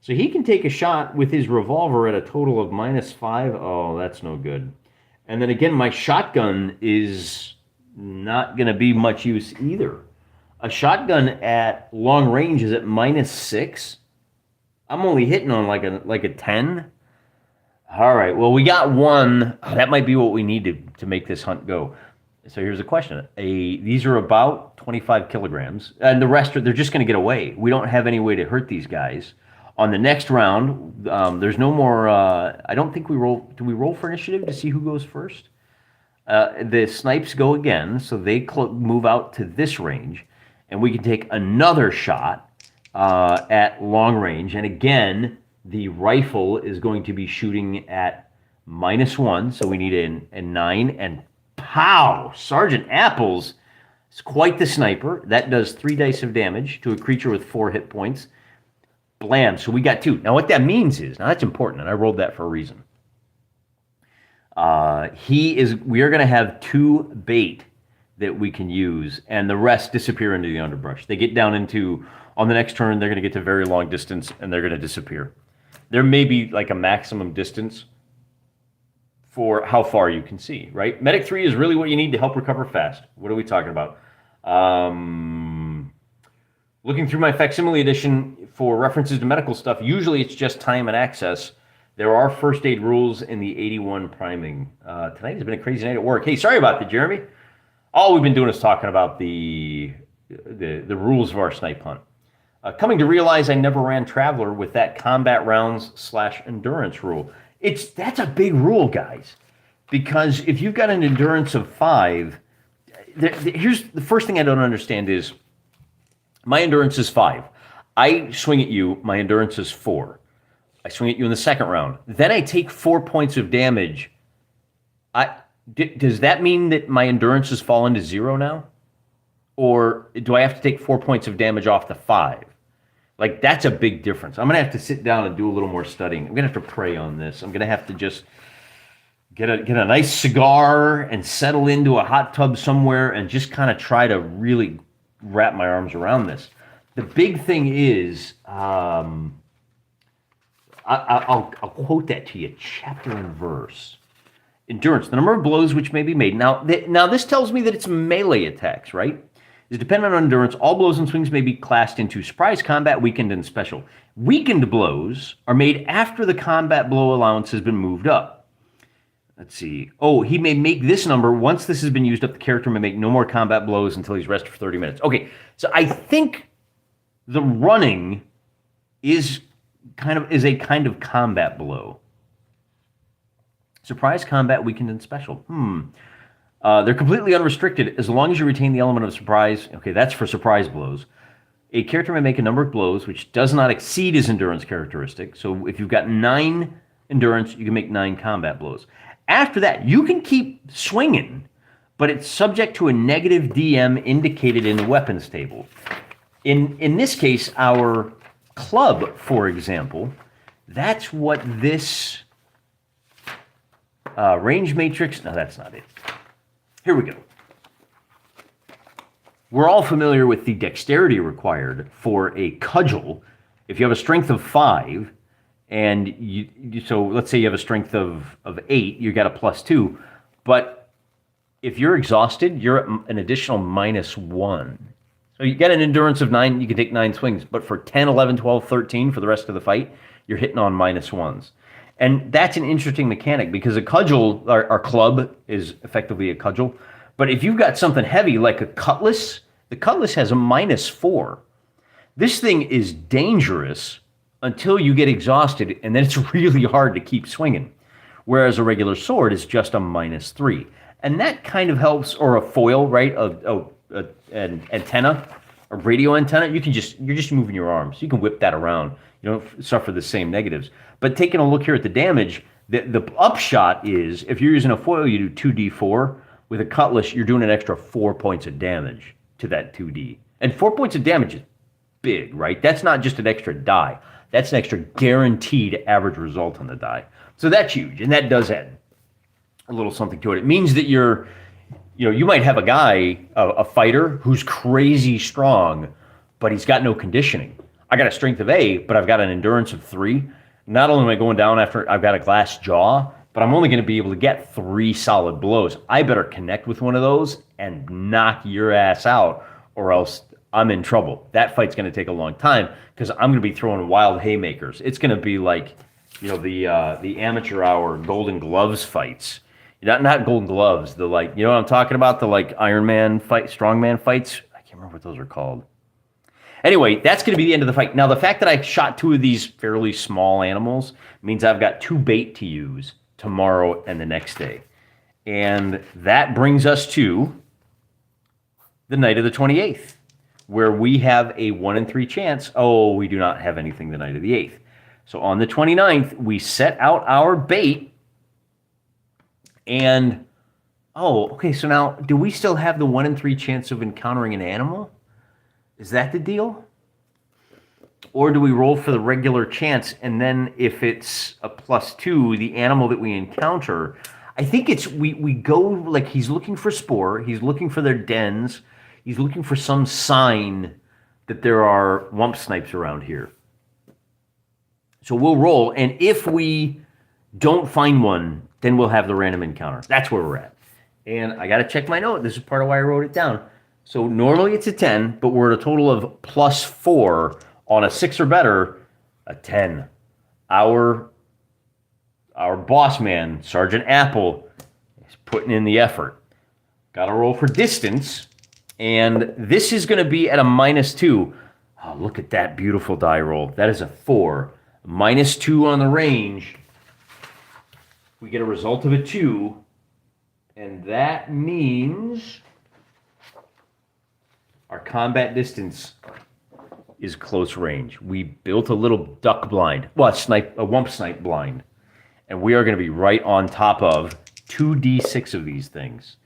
So he can take a shot with his revolver at a total of -5. Oh, that's no good. And then again, my shotgun is not going to be much use either. A shotgun at long range is at -6. I'm only hitting on like a 10. All right, well, we got one. That might be what we need to make this hunt go. So here's a question. These are about 25 kilograms, and the rest they're just going to get away. We don't have any way to hurt these guys. On the next round, there's no more. I don't think we roll. Do we roll for initiative to see who goes first? The snipes go again, so they move out to this range, and we can take another shot at long range. And again, the rifle is going to be shooting at -1, so we need a 9. And pow! Sergeant Apples is quite the sniper. That does 3 dice of damage to a creature with 4 hit points. Blam! So we got 2. Now what that means is, now that's important, and I rolled that for a reason. We are going to have 2 bait that we can use, and the rest disappear into the underbrush. They get down into, on the next turn, they're going to get to very long distance, and they're going to disappear. There may be like a maximum distance for how far you can see, right? Medic 3 is really what you need to help recover fast. What are we talking about? Looking through my facsimile edition for references to medical stuff, usually it's just time and access. There are first aid rules in the 81 priming. Tonight has been a crazy night at work. Hey, sorry about that, Jeremy. All we've been doing is talking about the rules of our snipe hunt. Coming to realize I never ran Traveler with that combat rounds / endurance rule. That's a big rule, guys. Because if you've got an endurance of 5, here's the first thing I don't understand is my endurance is 5. I swing at you, my endurance is 4. I swing at you in the second round. Then I take 4 points of damage. Does that mean that my endurance has fallen to 0 now? Or do I have to take 4 points of damage off the 5? Like, that's a big difference. I'm going to have to sit down and do a little more studying. I'm going to have to pray on this. I'm going to have to just get a nice cigar and settle into a hot tub somewhere and just kind of try to really wrap my arms around this. The big thing is, I'll quote that to you, chapter and verse. Endurance, the number of blows which may be made. Now this tells me that it's melee attacks, right? Is dependent on endurance. All blows and swings may be classed into surprise, combat, weakened, and special. Weakened blows are made after the combat blow allowance has been moved up. Let's see. Oh, he may make this number. Once this has been used up, the character may make no more combat blows until he's rested for 30 minutes. Okay, so I think the running is a kind of combat blow. Surprise, combat, weakened, and special. They're completely unrestricted as long as you retain the element of surprise. Okay, that's for surprise blows. A character may make a number of blows which does not exceed his endurance characteristic. So if you've got 9 endurance, you can make 9 combat blows. After that, you can keep swinging, but it's subject to a negative DM indicated in the weapons table. In this case, our club, for example, that's what this range matrix. No, that's not it. Here we go. We're all familiar with the dexterity required for a cudgel. If you have a strength of 5, and so let's say you have a strength of 8, you got a +2. But if you're exhausted, you're at an additional -1. So you get an endurance of 9, you can take 9 swings. But for 10, 11, 12, 13 for the rest of the fight, you're hitting on -1s. And that's an interesting mechanic because a cudgel, our club is effectively a cudgel. But if you've got something heavy like a cutlass, the cutlass has a -4. This thing is dangerous until you get exhausted, and then it's really hard to keep swinging. Whereas a regular sword is just a -3. And that kind of helps, or a foil, right? An antenna, a radio antenna, you're just moving your arms. You can whip that around. You don't suffer the same negatives. But taking a look here at the damage, the upshot is if you're using a foil, you do 2d4. With a cutlass, you're doing an extra 4 points of damage to that 2d. And 4 points of damage is big, right? That's not just an extra die. That's an extra guaranteed average result on the die. So that's huge, and that does add a little something to it. It means that you might have a guy, a fighter, who's crazy strong, but he's got no conditioning. I got a strength of A, but I've got an endurance of 3. Not only am I going down after I've got a glass jaw, but I'm only going to be able to get 3 solid blows. I better connect with one of those and knock your ass out, or else I'm in trouble. That fight's going to take a long time because I'm going to be throwing wild haymakers. It's going to be like, the amateur hour Golden Gloves fights. Not Golden Gloves. The what I'm talking about? The Iron Man fight, strongman fights. I can't remember what those are called. Anyway, that's going to be the end of the fight. Now, the fact that I shot 2 of these fairly small animals means I've got 2 bait to use tomorrow and the next day. And that brings us to the night of the 28th, where we have a 1 in 3 chance. Oh, we do not have anything the night of the 8th. So on the 29th, we set out our bait. And, okay, so now, do we still have the 1 in 3 chance of encountering an animal? Is that the deal? Or do we roll for the regular chance, and then if it's a +2, the animal that we encounter, I think it's, we go, he's looking for spoor, he's looking for their dens, he's looking for some sign that there are wump snipes around here. So we'll roll, and if we don't find one, then we'll have the random encounter. That's where we're at. And I got to check my note. This is part of why I wrote it down. So normally it's a 10, but we're at a total of +4 on a 6 or better, a 10. Our boss man, Sergeant Apple, is putting in the effort. Got to roll for distance, and this is going to be at a -2. Oh, look at that beautiful die roll. That is a 4. -2 on the range. We get a result of a 2, and that means our combat distance is close range. We built a little duck blind, a wump snipe blind, and we are going to be right on top of 2d6 of these things.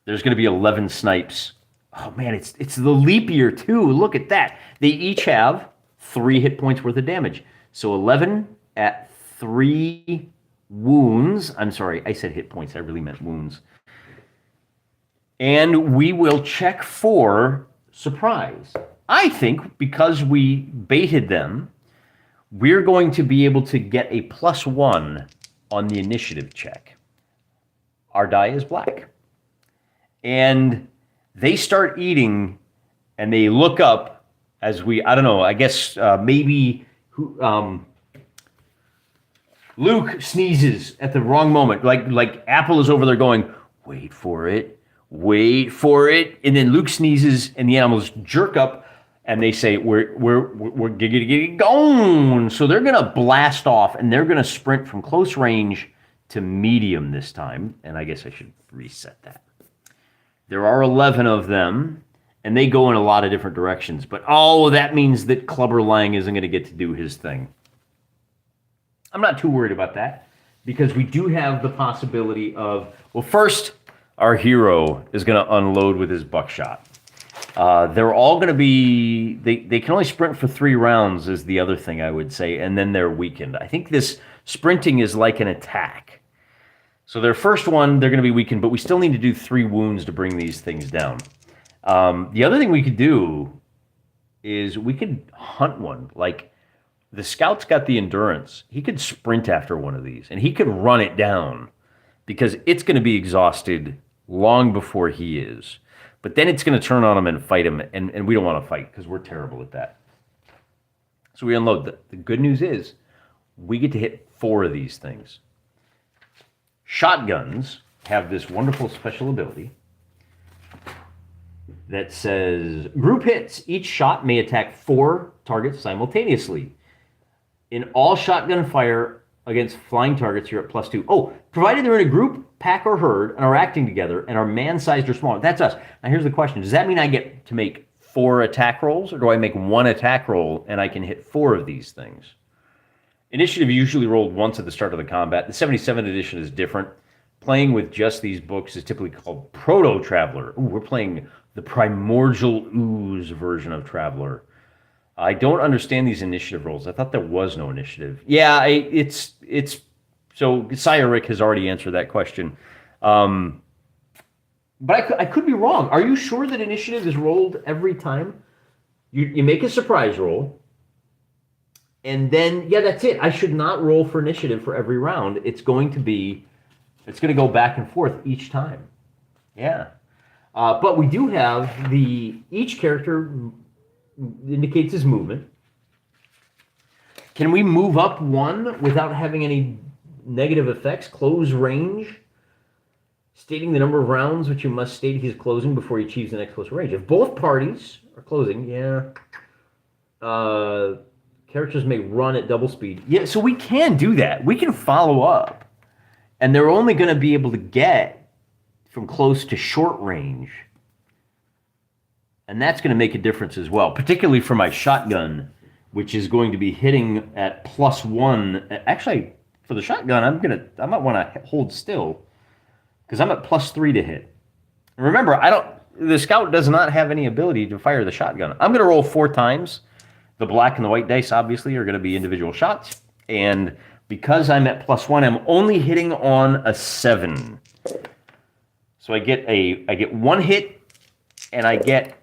There's going to be 11 snipes. Oh man, it's the leap year too. Look at that. They each have 3 hit points worth of damage. So 11 at 3 wounds. I'm sorry, I said hit points. I really meant wounds. And we will check for surprise. I think because we baited them, we're going to be able to get a +1 on the initiative check. Our die is black. And they start eating, and they look up as I don't know, I guess maybe Luke sneezes at the wrong moment. Like Apple is over there going, wait for it. And then Luke sneezes, and the animals jerk up, and they say, we're giggity gone. So they're going to blast off, and they're going to sprint from close range to medium this time. And I guess I should reset that. There are 11 of them, and they go in a lot of different directions. But, that means that Clubber Lang isn't going to get to do his thing. I'm not too worried about that, because we do have the possibility of, first, our hero is going to unload with his buckshot. They're all going to be, they can only sprint for 3 rounds is the other thing I would say, and then they're weakened. I think this sprinting is like an attack. So their first one, they're going to be weakened, but we still need to do 3 wounds to bring these things down. The other thing we could do is we could hunt one. Like, the scout's got the endurance. He could sprint after one of these, and he could run it down, because it's going to be exhausted long before he is. But then it's going to turn on him and fight him, and we don't want to fight because we're terrible at that. So we unload. The good news is we get to hit 4 of these things. Shotguns have this wonderful special ability that says, group hits. Each shot may attack 4 targets simultaneously. In all shotgun fire against flying targets, you're at +2. Provided they're in a group, pack, or herd, and are acting together, and are man-sized or smaller. That's us. Now, here's the question. Does that mean I get to make 4 attack rolls, or do I make 1 attack roll, and I can hit 4 of these things? Initiative usually rolled once at the start of the combat. The 77th edition is different. Playing with just these books is typically called Proto-Traveler. We're playing The Primordial Ooze version of Traveler. I don't understand these initiative rolls. I thought there was no initiative. Yeah, it's so Cyric has already answered that question. But I could be wrong. Are you sure that initiative is rolled every time? You make a surprise roll, and then, yeah, that's it. I should not roll for initiative for every round. It's going to go back and forth each time. Yeah. But we do have each character indicates his movement. Can we move up one without having any negative effects? Close range. Stating the number of rounds which you must state he's closing before he achieves the next close range. If both parties are closing, yeah. Characters may run at double speed. Yeah, so we can do that. We can follow up. And they're only going to be able to get from close to short range. And that's going to make a difference as well, particularly for my shotgun, which is going to be hitting at +1. Actually, for the shotgun, I might want to hold still because I'm at +3 to hit. And remember, the scout does not have any ability to fire the shotgun. I'm going to roll 4 times. The black and the white dice obviously are going to be individual shots, and because I'm at +1, I'm only hitting on a 7. So I get 1 hit, and I get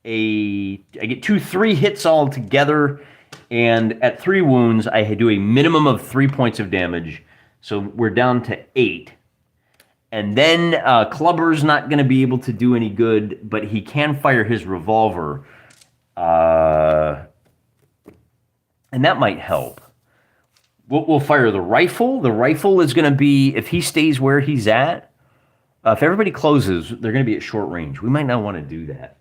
3 hits all together, and at 3 wounds, I do a minimum of 3 points of damage. So we're down to 8. And then Clubber's not going to be able to do any good, but he can fire his revolver. And that might help. We'll fire the rifle. The rifle is going to be, if he stays where he's at, if everybody closes, they're going to be at short range. We might not want to do that,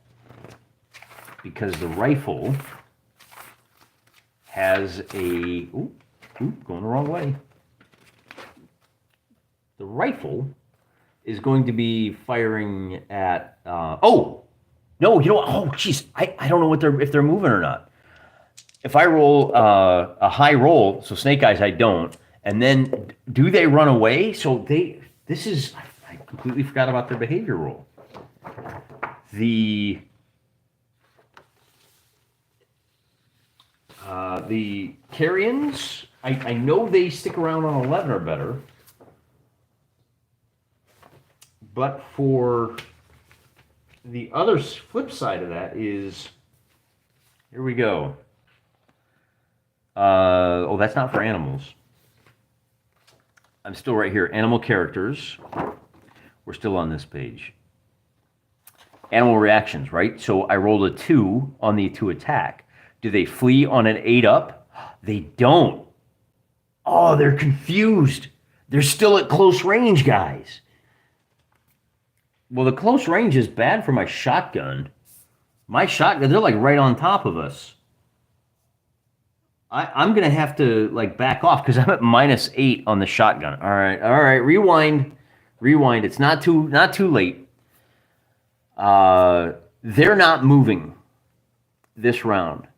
because the rifle has a... Ooh, going the wrong way. The rifle is going to be firing at... no, you know what? Oh, jeez. I don't know if they're moving or not. If I roll a high roll, so Snake Eyes I don't, and then do they run away? So I completely forgot about their behavior roll. The Carrions, I know they stick around on 11 or better, but for the other flip side of that is, here we go. That's not for animals. I'm still right here. Animal characters. We're still on this page. Animal reactions, right? So I rolled a 2 on the 2 attack. Do they flee on an 8 up? They don't. Oh, they're confused. They're still at close range, guys. Well, the close range is bad for my shotgun. My shotgun, they're like right on top of us. I'm going to have to back off because I'm at -8 on the shotgun. All right, rewind. It's not too late. They're not moving this round.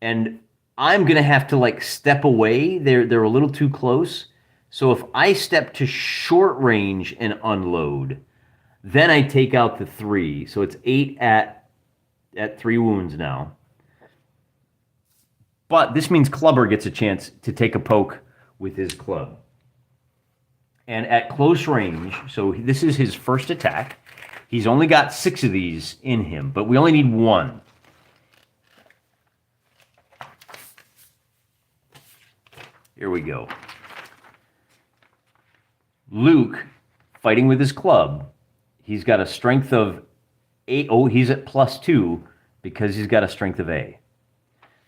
And I'm going to have to step away. They're a little too close. So if I step to short range and unload, then I take out the 3. So it's 8 at 3 wounds now. But this means Clubber gets a chance to take a poke with his club. And at close range, so this is his first attack. He's only got 6 of these in him, but we only need 1. Here we go. Luke, fighting with his club, he's got a strength of 8. Oh, he's at +2 because he's got a strength of A.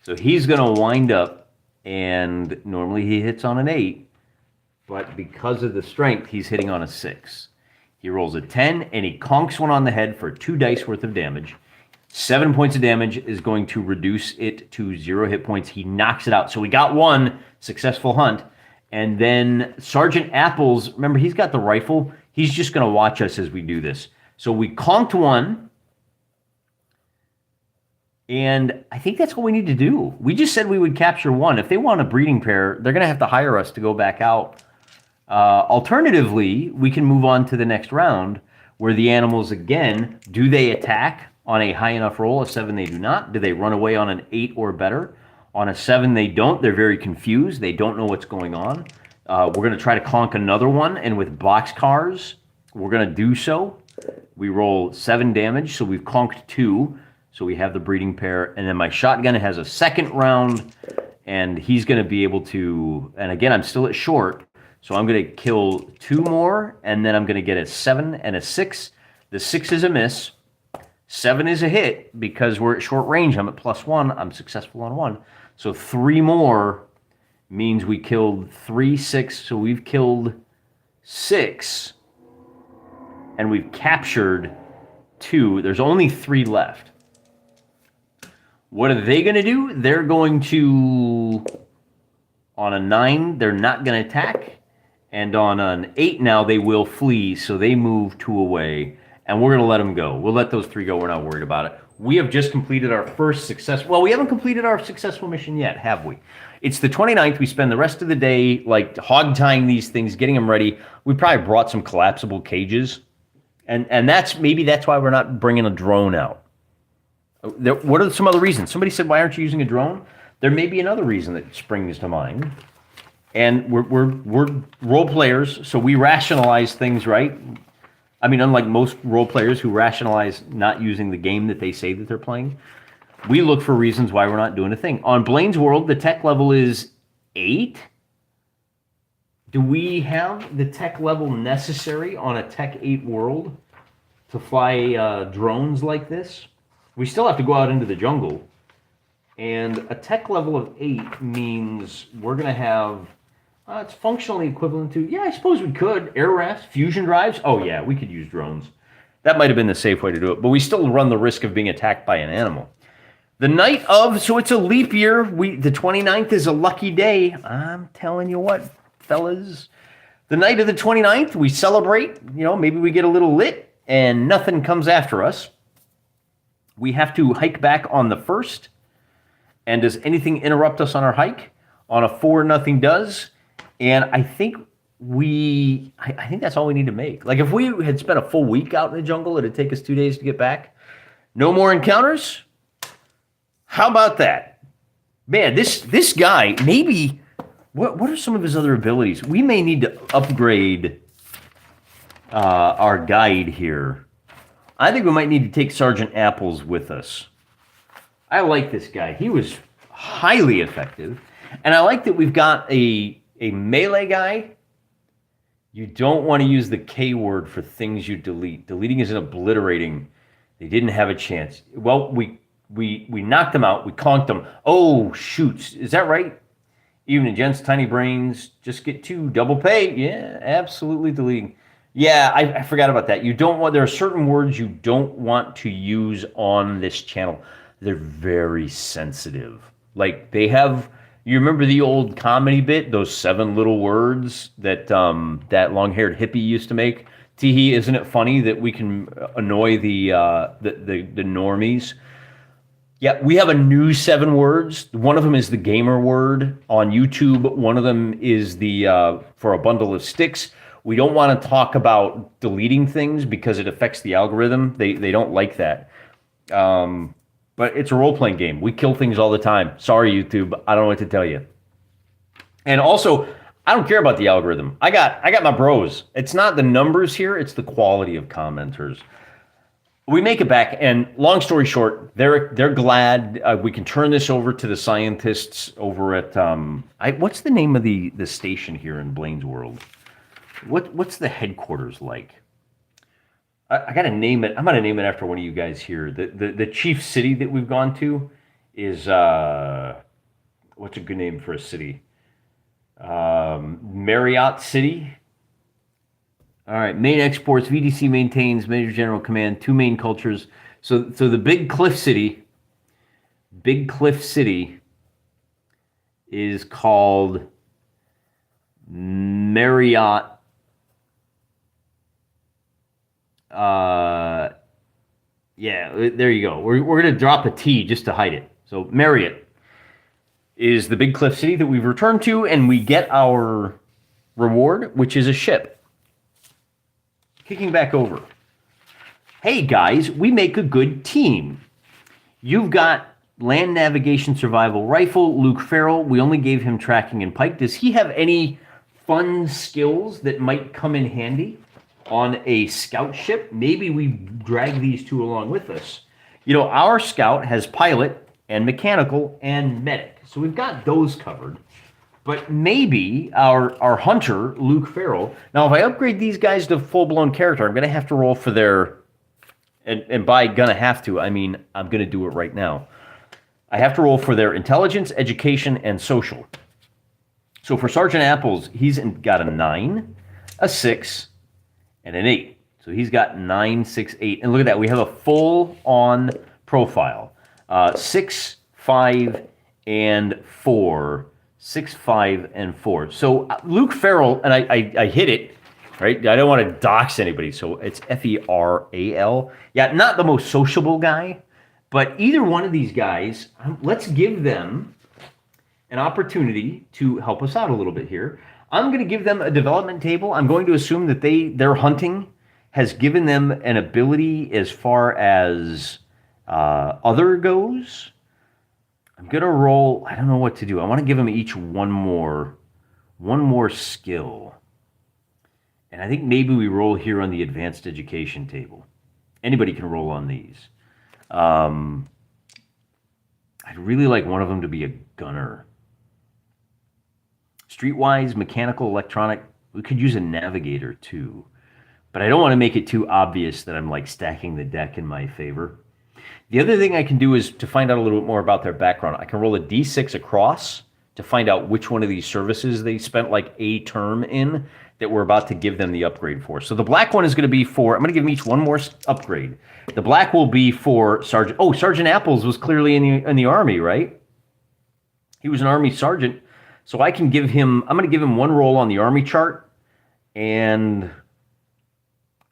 So he's going to wind up, and normally he hits on an 8, but because of the strength, he's hitting on a 6. He rolls a 10, and he conks one on the head for 2 dice worth of damage. 7 points of damage is going to reduce it to 0 hit points. He knocks it out. So we got 1 successful hunt. And then Sergeant Apples, remember, he's got the rifle. He's just going to watch us as we do this. So we conked 1. And I think that's what we need to do. We just said we would capture 1. If they want a breeding pair, they're going to have to hire us to go back out. Alternatively, we can move on to the next round where the animals, again, do they attack on a high enough roll? A 7, they do not. Do they run away on an 8 or better? On a 7, they don't. They're very confused. They don't know what's going on. We're going to try to conk another one, and with boxcars, we're going to do so. We roll 7 damage, so we've conked 2, so we have the breeding pair. And then my shotgun has a second round, and he's going to be able to... And again, I'm still at short, so I'm going to kill 2 more, and then I'm going to get a 7 and a 6. The 6 is a miss. 7 is a hit, because we're at short range. I'm at +1. I'm successful on 1. So 3 more means we killed 3, 6. So we've killed 6. And we've captured 2. There's only 3 left. What are they going to do? They're going to... On a 9, they're not going to attack. And on an 8 now, they will flee. So they move 2 away. And we're going to let them go. We'll let those 3 go. We're not worried about it. We have just completed our first success. Well, we haven't completed our successful mission yet, have we? It's the 29th. We spend the rest of the day like hog tying these things, getting them ready. We probably brought some collapsible cages. And maybe that's why we're not bringing a drone out. What are some other reasons? Somebody said, why aren't you using a drone? There may be another reason that springs to mind. And we're role players, so we rationalize things, right? I mean, unlike most role players who rationalize not using the game that they say that they're playing, we look for reasons why we're not doing a thing. On Blaine's World, the tech level is 8. Do we have the tech level necessary on a Tech 8 world to fly drones like this? We still have to go out into the jungle. And a tech level of 8 means we're going to have... it's functionally equivalent to... Yeah, I suppose we could. Air rafts, fusion drives. Oh, yeah, we could use drones. That might have been the safe way to do it. But we still run the risk of being attacked by an animal. The night of... So it's a leap year. The 29th is a lucky day. I'm telling you what, fellas. The night of the 29th, we celebrate. You know, maybe we get a little lit and nothing comes after us. We have to hike back on the 1st. And does anything interrupt us on our hike? On a 4, nothing does. And I think I think that's all we need to make. Like if we had spent a full week out in the jungle, it'd take us 2 days to get back. No more encounters? How about that? Man, this guy, maybe, what are some of his other abilities? We may need to upgrade our guide here. I think we might need to take Sergeant Apples with us. I like this guy. He was highly effective. And I like that we've got a melee guy. You don't want to use the K word for things you delete. Deleting is an obliterating. They didn't have a chance. Well, we knocked them out. We conked them. Oh, shoots. Is that right? Evening, gents. Tiny brains. Just get 2. Double pay. Yeah, absolutely deleting. Yeah, I forgot about that. You don't want... There are certain words you don't want to use on this channel. They're very sensitive. Like, they have... You remember the old comedy bit? Those 7 little words that that long-haired hippie used to make? Teehee, isn't it funny that we can annoy the normies? Yeah, we have a new 7 words. One of them is the gamer word on YouTube. One of them is the for a bundle of sticks. We don't want to talk about deleting things because it affects the algorithm. They don't like that. But it's a role-playing game. We kill things all the time. Sorry, YouTube. I don't know what to tell you. And also, I don't care about the algorithm. I got my bros. It's not the numbers here. It's the quality of commenters. We make it back, and long story short, they're glad we can turn this over to the scientists over at what's the name of the station here in Blaine's World? What's the headquarters like? I gotta name it. I'm gonna name it after one of you guys here. The chief city that we've gone to is what's a good name for a city? Marriott City. All right. Main exports. VDC maintains Major General Command. 2 main cultures. So the Big Cliff City is called Marriott. Yeah, there you go. We're going to drop a T just to hide it. So Marriott is the Big Cliff City that we've returned to, and we get our reward, which is a ship. Kicking back over. Hey guys, we make a good team. You've got land navigation survival rifle, Luke Farrell. We only gave him tracking and pike. Does he have any fun skills that might come in handy on a scout ship? Maybe we drag these two along with us. You know, our scout has pilot and mechanical and medic. So we've got those covered. But maybe our hunter, Luke Farrell. Now, if I upgrade these guys to full-blown character, I'm going to have to roll for their... And by gonna have to, I mean I'm going to do it right now. I have to roll for their intelligence, education, and social. So for Sergeant Apples, he's got a 9, a 6, and an 8. So he's got 9, 6, 8. And look at that. We have a full-on profile. 6, 5, and 4. 6, 5, and 4. So Luke Farrell, and I hit it, right? I don't want to dox anybody, so it's Feral. Yeah, not the most sociable guy, but either one of these guys, let's give them an opportunity to help us out a little bit here. I'm going to give them a development table. I'm going to assume that their hunting has given them an ability as far as other goes. I'm going to roll, I don't know what to do. I want to give them each one more skill. And I think maybe we roll here on the advanced education table. Anybody can roll on these. I'd really like one of them to be a gunner. Streetwise, mechanical, electronic. We could use a navigator too. But I don't want to make it too obvious that I'm like stacking the deck in my favor. The other thing I can do is to find out a little bit more about their background. I can roll a d6 across to find out which one of these services they spent like a term in that we're about to give them the upgrade for. So the black one is going to be for, I'm going to give them each one more upgrade. The black will be for Sergeant, Sergeant Apples was clearly in the Army, right? He was an Army sergeant. So I can give him, I'm going to give him one roll on the Army chart. And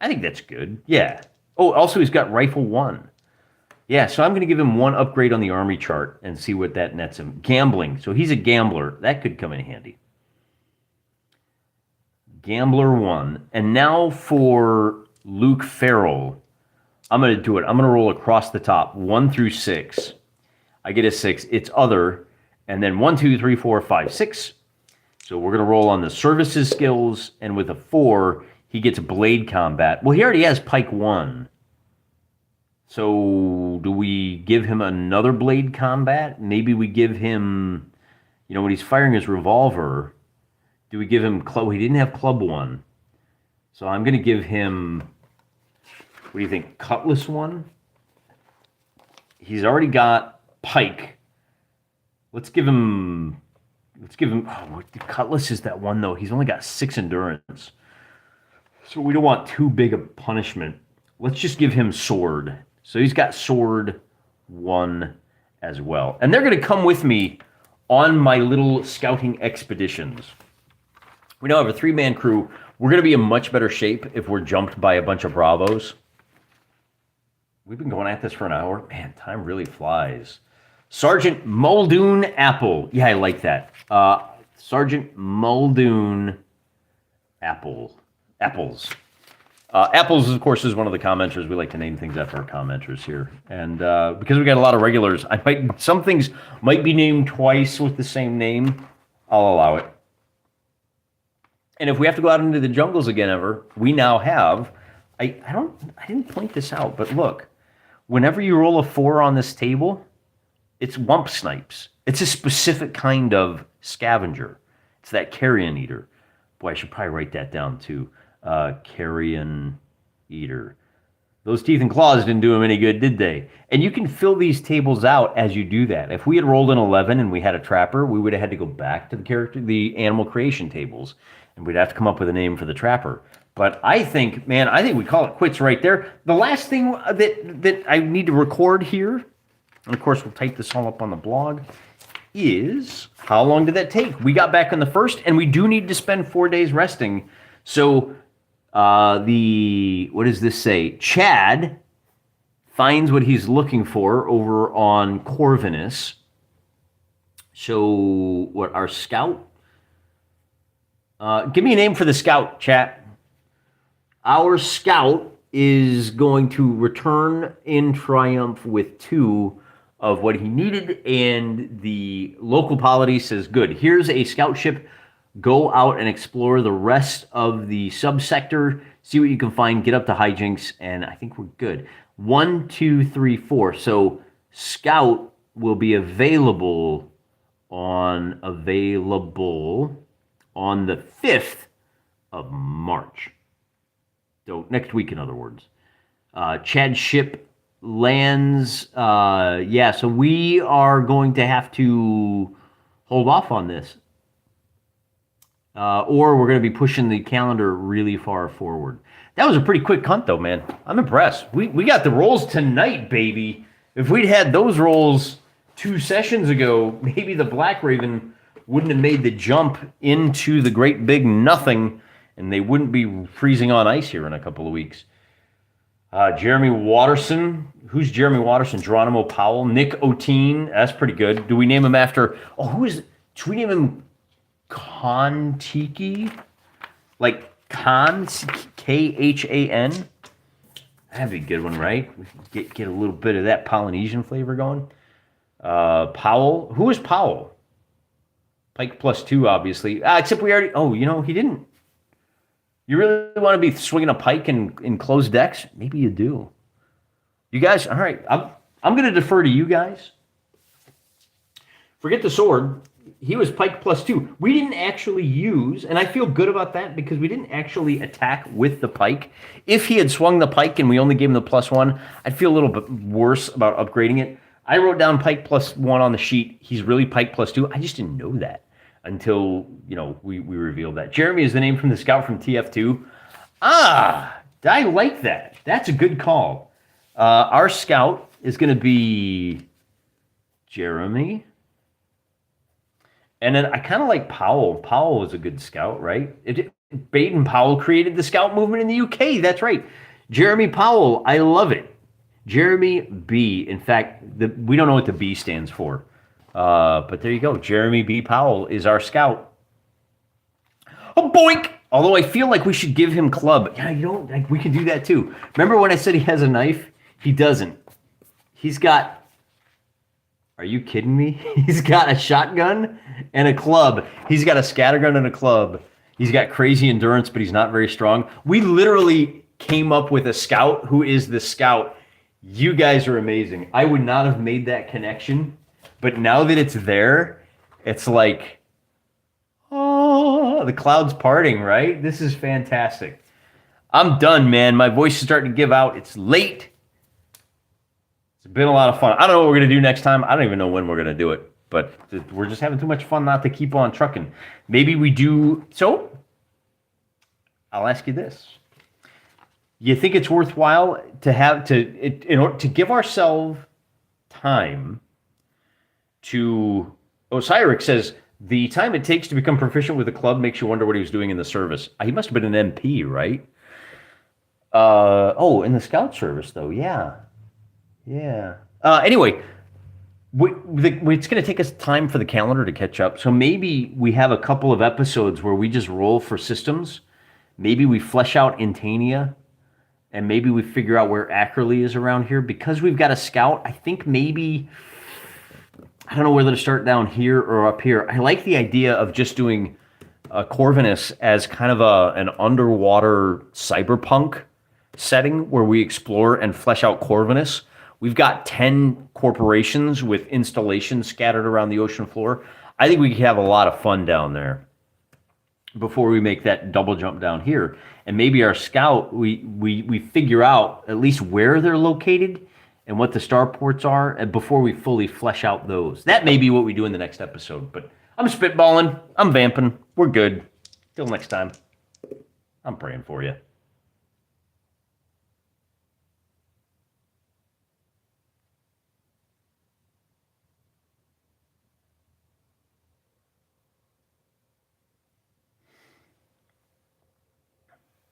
I think that's good. Yeah. Oh, also he's got Rifle 1. Yeah, so I'm going to give him one upgrade on the Army chart and see what that nets him. Gambling. So he's a gambler. That could come in handy. Gambler 1. And now for Luke Farrell. I'm going to do it. I'm going to roll across the top. 1 through 6. I get a 6. It's other. And then 1, 2, 3, 4, 5, 6. So we're going to roll on the services skills. And with a 4, he gets blade combat. Well, he already has Pike 1. So do we give him another blade combat? Maybe we give him, when he's firing his revolver, do we give him club? He didn't have club 1. So I'm going to give him, what do you think, cutlass 1? He's already got pike. Let's give him, cutlass is that 1 though. He's only got 6 endurance. So we don't want too big a punishment. Let's just give him sword. So he's got sword 1 as well. And they're going to come with me on my little scouting expeditions. We now have a 3-man crew. We're going to be in much better shape if we're jumped by a bunch of Bravos. We've been going at this for an hour. Man, time really flies. Sergeant Muldoon Apple. Yeah, I like that. Sergeant Muldoon Apples. Apples, of course, is one of the commenters. We like to name things after our commenters here. And because we got a lot of regulars, some things might be named twice with the same name. I'll allow it. And if we have to go out into the jungles again ever, we now have, I didn't point this out, but look, whenever you roll a 4 on this table, it's wump snipes. It's a specific kind of scavenger. It's that carrion eater. Boy, I should probably write that down too. Carrion eater. Those teeth and claws didn't do him any good, did they? And you can fill these tables out as you do that. If we had rolled an 11 and we had a trapper, we would have had to go back to the animal creation tables, and we'd have to come up with a name for the trapper. But I think we call it quits right there. The last thing that I need to record here, and of course we'll type this all up on the blog, is how long did that take? We got back on the 1st, and we do need to spend 4 days resting. So what does this say? Chad finds what he's looking for over on Corvinus. So what, our scout? Give me a name for the scout, chat. Our scout is going to return in triumph with 2 of what he needed, and the local polity says, good, here's a scout ship. Go out and explore the rest of the subsector, see what you can find, get up to hijinks, and I think we're good. 1, 2, 3, 4. So scout will be available on the 5th of March. So next week, in other words. Chad's ship lands. Yeah, so we are going to have to hold off on this. Or we're going to be pushing the calendar really far forward. That was a pretty quick hunt, though, man. I'm impressed. We got the rolls tonight, baby. If we'd had those rolls 2 sessions ago, maybe the Black Raven wouldn't have made the jump into the great big nothing, and they wouldn't be freezing on ice here in a couple of weeks. Jeremy Watterson. Who's Jeremy Watterson? Geronimo Powell. Nick O'Teen. That's pretty good. Do we name him after... Oh, who is... Should we name him... Kontiki, like Khan, Khan. That'd be a good one, right? We can get a little bit of that Polynesian flavor going. Powell, who is Powell? Pike +2, obviously. Except we already. Oh, he didn't. You really want to be swinging a pike in closed decks? Maybe you do. You guys, all right. I'm going to defer to you guys. Forget the sword. He was pike +2. We didn't actually use, and I feel good about that because we didn't actually attack with the pike. If he had swung the pike and we only gave him the +1, I'd feel a little bit worse about upgrading it. I wrote down pike +1 on the sheet. He's really pike +2. I just didn't know that until, we revealed that. Jeremy is the name from the scout from TF2. I like that. That's a good call. Our scout is going to be Jeremy. And then I kind of like Powell. Powell was a good scout, right? Baden Powell created the scout movement in the UK. That's right. Jeremy Powell. I love it. Jeremy B. In fact, we don't know what the B stands for. But there you go. Jeremy B. Powell is our scout. Oh, boink! Although I feel like we should give him club. Yeah, we can do that too. Remember when I said he has a knife? He doesn't. He's got... Are you kidding me? He's got a shotgun and a club. He's got a scattergun and a club. He's got crazy endurance, but he's not very strong. We literally came up with a scout who is the scout. You guys are amazing. I would not have made that connection, but now that it's there, it's like, oh, the clouds parting, right? This is fantastic. I'm done, man. My voice is starting to give out. It's late. It's been a lot of fun. I don't know what we're going to do next time. I don't even know when we're going to do it, but we're just having too much fun not to keep on trucking. Maybe we do. So I'll ask you this. You think it's worthwhile to give ourselves time to... Osiris says, the time it takes to become proficient with a club makes you wonder what he was doing in the service. He must have been an MP, right? In the scout service, though. Yeah. Anyway, it's going to take us time for the calendar to catch up. So maybe we have a couple of episodes where we just roll for systems. Maybe we flesh out Intania, and maybe we figure out where Ackerley is around here. Because we've got a scout, I think maybe... I don't know whether to start down here or up here. I like the idea of just doing Corvinus as kind of an underwater cyberpunk setting where we explore and flesh out Corvinus. We've got 10 corporations with installations scattered around the ocean floor. I think we could have a lot of fun down there before we make that double jump down here. And maybe our scout, we figure out at least where they're located and what the starports are, and before we fully flesh out those. That may be what we do in the next episode, but I'm spitballing. I'm vamping. We're good. Till next time. I'm praying for you.